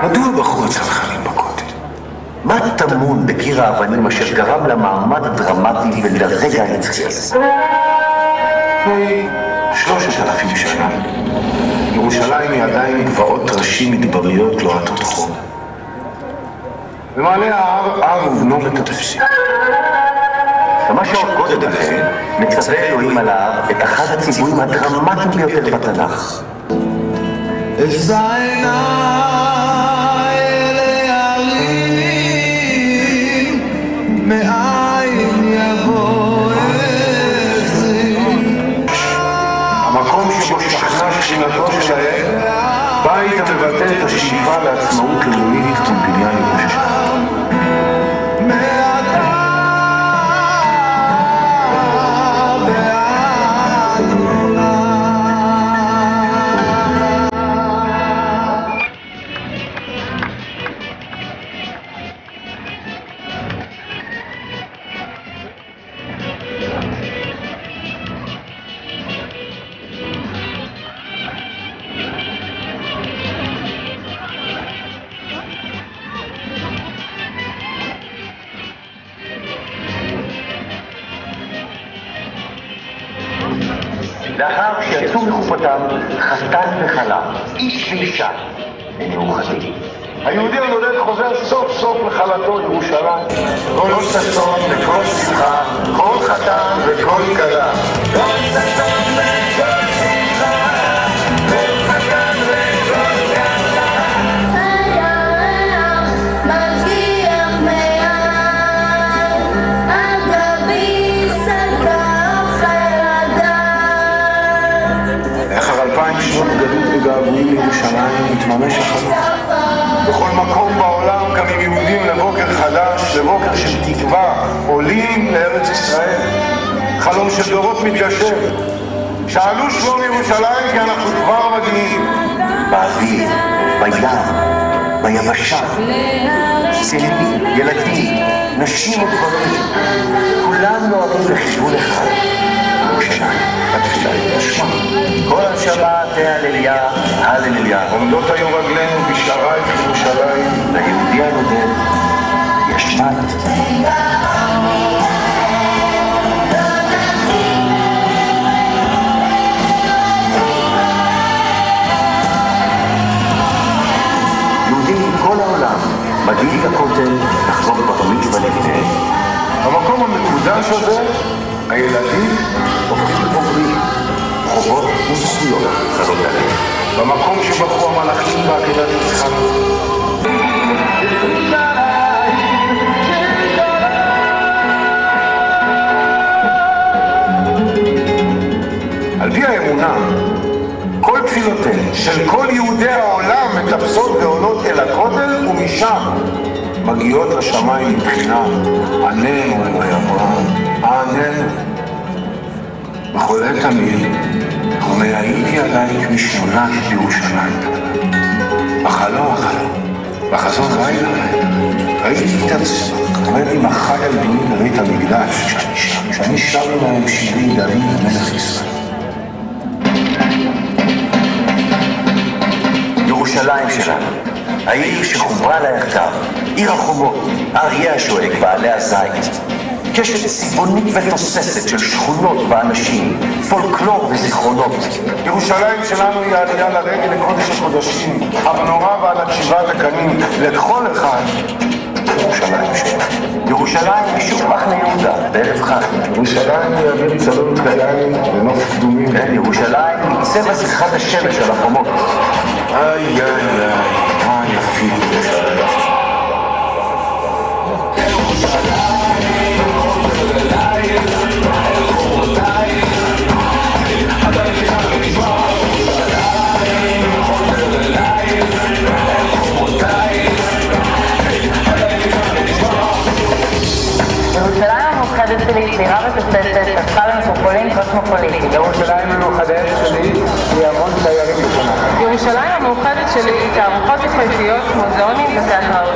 מדוע בחרו הצנחנים בכותל? מה טמון בקיר האבנים אשר גרם למעמד הדרמטי ולרגע הנצחי הזה? לפני 3,000 שנה, ירושלים היא עדיין גבעות ראשים מדבריות לוהטות חום. ומעלה ההר ובנו מטפסים. כמה שעות קודם לכן, מצווה אלוהים על ההר את אחד הציוויים הדרמטיים ביותר בתנ"ך. אשא עיניי אל ההרים, מאין יבוא עזרי. המקום שבו שכנה שכינתו שלהם, בית המבטא את השאיפה לעצמאות לאומית ובניין ירושלים. לאחר שיצאו מחופתם, חתן וכלה, איש ואישה, הם מאוחדים. היהודי הנולד חוזר סוף סוף לחלתו ירושלים. כל ששון וכל שמחה, כל חתן וכל כלה. כל ששון וכל שמחה, כל חתן וכל כלה. הירח מגיח מעל, על גבי סלקה אוכל אדם. לאחר 2000 שנות גלות וגעגועים לירושלים מתממש החלום. בכל מקום בעולם קמים יהודים לבוקר חדש, לבוקר של תקווה, עולים לארץ ישראל. חלום של דורות מתגשם. שאלו שלום ירושלים כי אנחנו כבר מגיעים. באוויר, בים, ביבשה, צעירים, ילדים, נשים וגברים, כולם נוערים לכיוון אחד. ירושלים, התפילה היא נשמה. כל השבת הללויה, הללויה. עומדות היום רגלינו בשערייך ירושלים. ליהודי הנודד יש מת. יהודים מכל העולם מגיעים לכותל לחגוג בר מצווה לבניהם. במקום המקודש הזה, הילדים הופכים לבוגרים, חובות וזכויות חלות עליהם. במקום שבחרו המלאכים בעקדת יצחק. על פי האמונה, כל תפילותיהם של כל יהודי העולם מטפסות ועולות אל הכותל, ומשם מגיעות לשמיים מבחינה עננו אלוהי אברהם, העננו. בכל עת תמיד, ומהייתי עלייך משנונה בירושלים. בחלום, בחזון לילה, ראיתי את עצמך, אומר לי מחל על בני בבית המקדש, כשאני שר להם שירים דוד מלך ישראל. ירושלים שלנו, העיר שחוברה לה יחדיו, עיר החומות, אריה השואג ועלי הזית, קשת צבעונית ותוססת של שכונות ואנשים, פולקלור וזיכרונות. ירושלים שלנו היא העלייה לרגל לקודש הקודשים, המנורה ועל שבעת הקנים, לכל אחד. ירושלים שלנו. ירושלים משוק מחנה יהודה, בערב חג. ירושלים היא אוויר צלול קיים ונוף קדומים. ירושלים היא צבע זרחת השמש על החומות. איי איי ירושלים המאוחדת שלי היא המון תיירים בשנה. ירושלים המאוחדת שלי היא תערוכות יפהפיות, מוזיאונים ותיאטראות.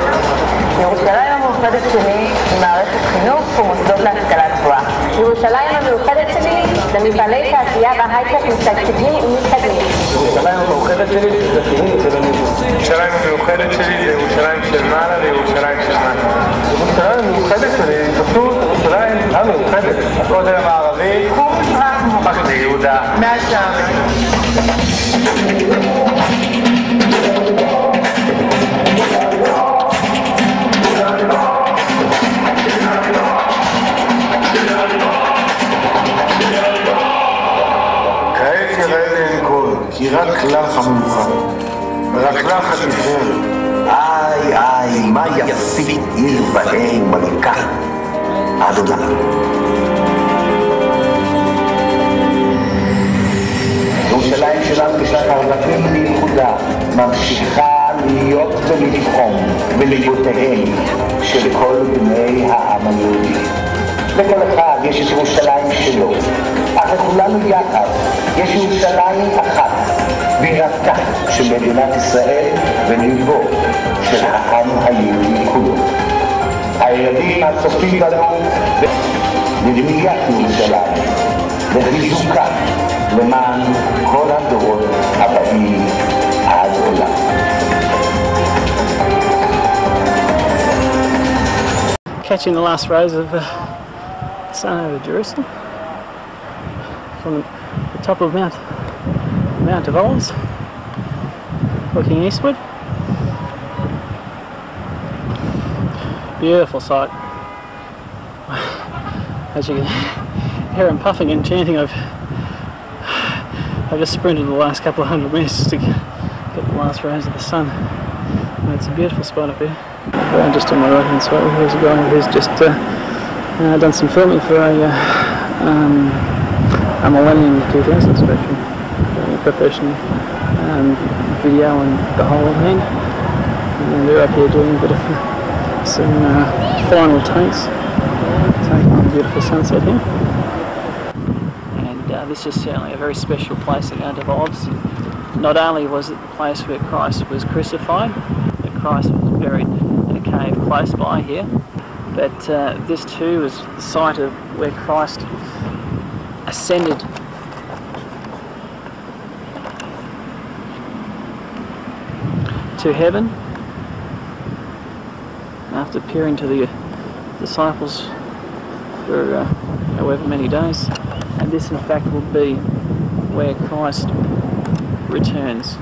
ירושלים המאוחדת שלי היא מערכת חינוך ומוסדות להשכלה גבוהה. ירושלים המאוחדת שלי זה מפעלי תעשייה והייטק משגשגים ומתקדמים. ירושלים המאוחדת שלי זה דתיים וחילונים. ירושלים המאוחדת שלי זה ירושלים של מעלה וירושלים של מטה. ירושלים המאוחדת שלי היא פשוט ירושלים המאוחדת. הכותל המערבי, תחום מזרח מחנה יהודה. מהשערים. כי רק לך המנוחה, רק לך התפארת. איי, איי, מה יפית עיר ואם מלכה, אדונה. ירושלים שלנו בשנת 40 בייחודה ממשיכה להיות ולפחום בליבותיהם של כל בני העם היהודי. לכל אחד יש את ירושלים שלו, אך לכולנו יחד יש ירושלים אחת, בירתה של מדינת ישראל וליבו של העם היהודי כולו. הילדים הצופים בנו לבניית ירושלים, לחיזוקה למען כל הדורות הבאים עד עולם. Catching the last rays of the sun over Jerusalem from the top of Mount of Olives, looking eastward. Beautiful sight. As you can hear him puffing and chanting, I've just sprinted the last couple of 100 metres to get the last rays of the sun. And it's a beautiful spot up here. Just on my right hand side, here's a guy who's just done some filming for a Millennium 2000 spectrum preparation video and the whole thing. And they're up here doing a bit of some final takes. Taking on a beautiful sunset here. And this is certainly a very special place at Mount of Olives. Not only was it the place where Christ was crucified, but Christ was buried in a cave close by here, but this too is the site of where Christ ascended to heaven after appearing to the disciples for however many days. And this in fact will be where Christ returns.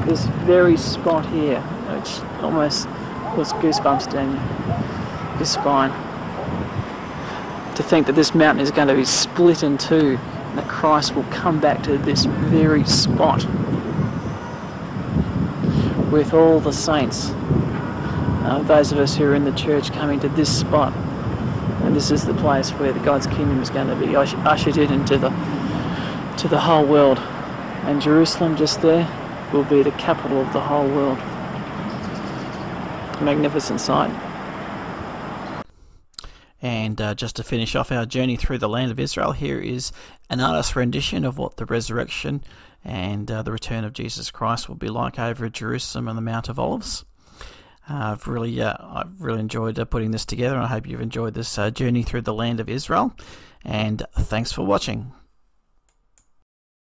This very spot here, which almost puts goosebumps down your spine. To think that this mountain is going to be split in two, and that Christ will come back to this very spot with all the saints. Those of us who are in the church coming to this spot, and this is the place where God's kingdom is going to be ushered in into the whole world. And Jerusalem just there will be the capital of the whole world. Magnificent sight. And just to finish off our journey through the land of Israel, here is an artist's rendition of what the resurrection and the return of Jesus Christ will be like over at Jerusalem and the Mount of Olives. I've really enjoyed putting this together, and I hope you've enjoyed this journey through the land of Israel. And thanks for watching.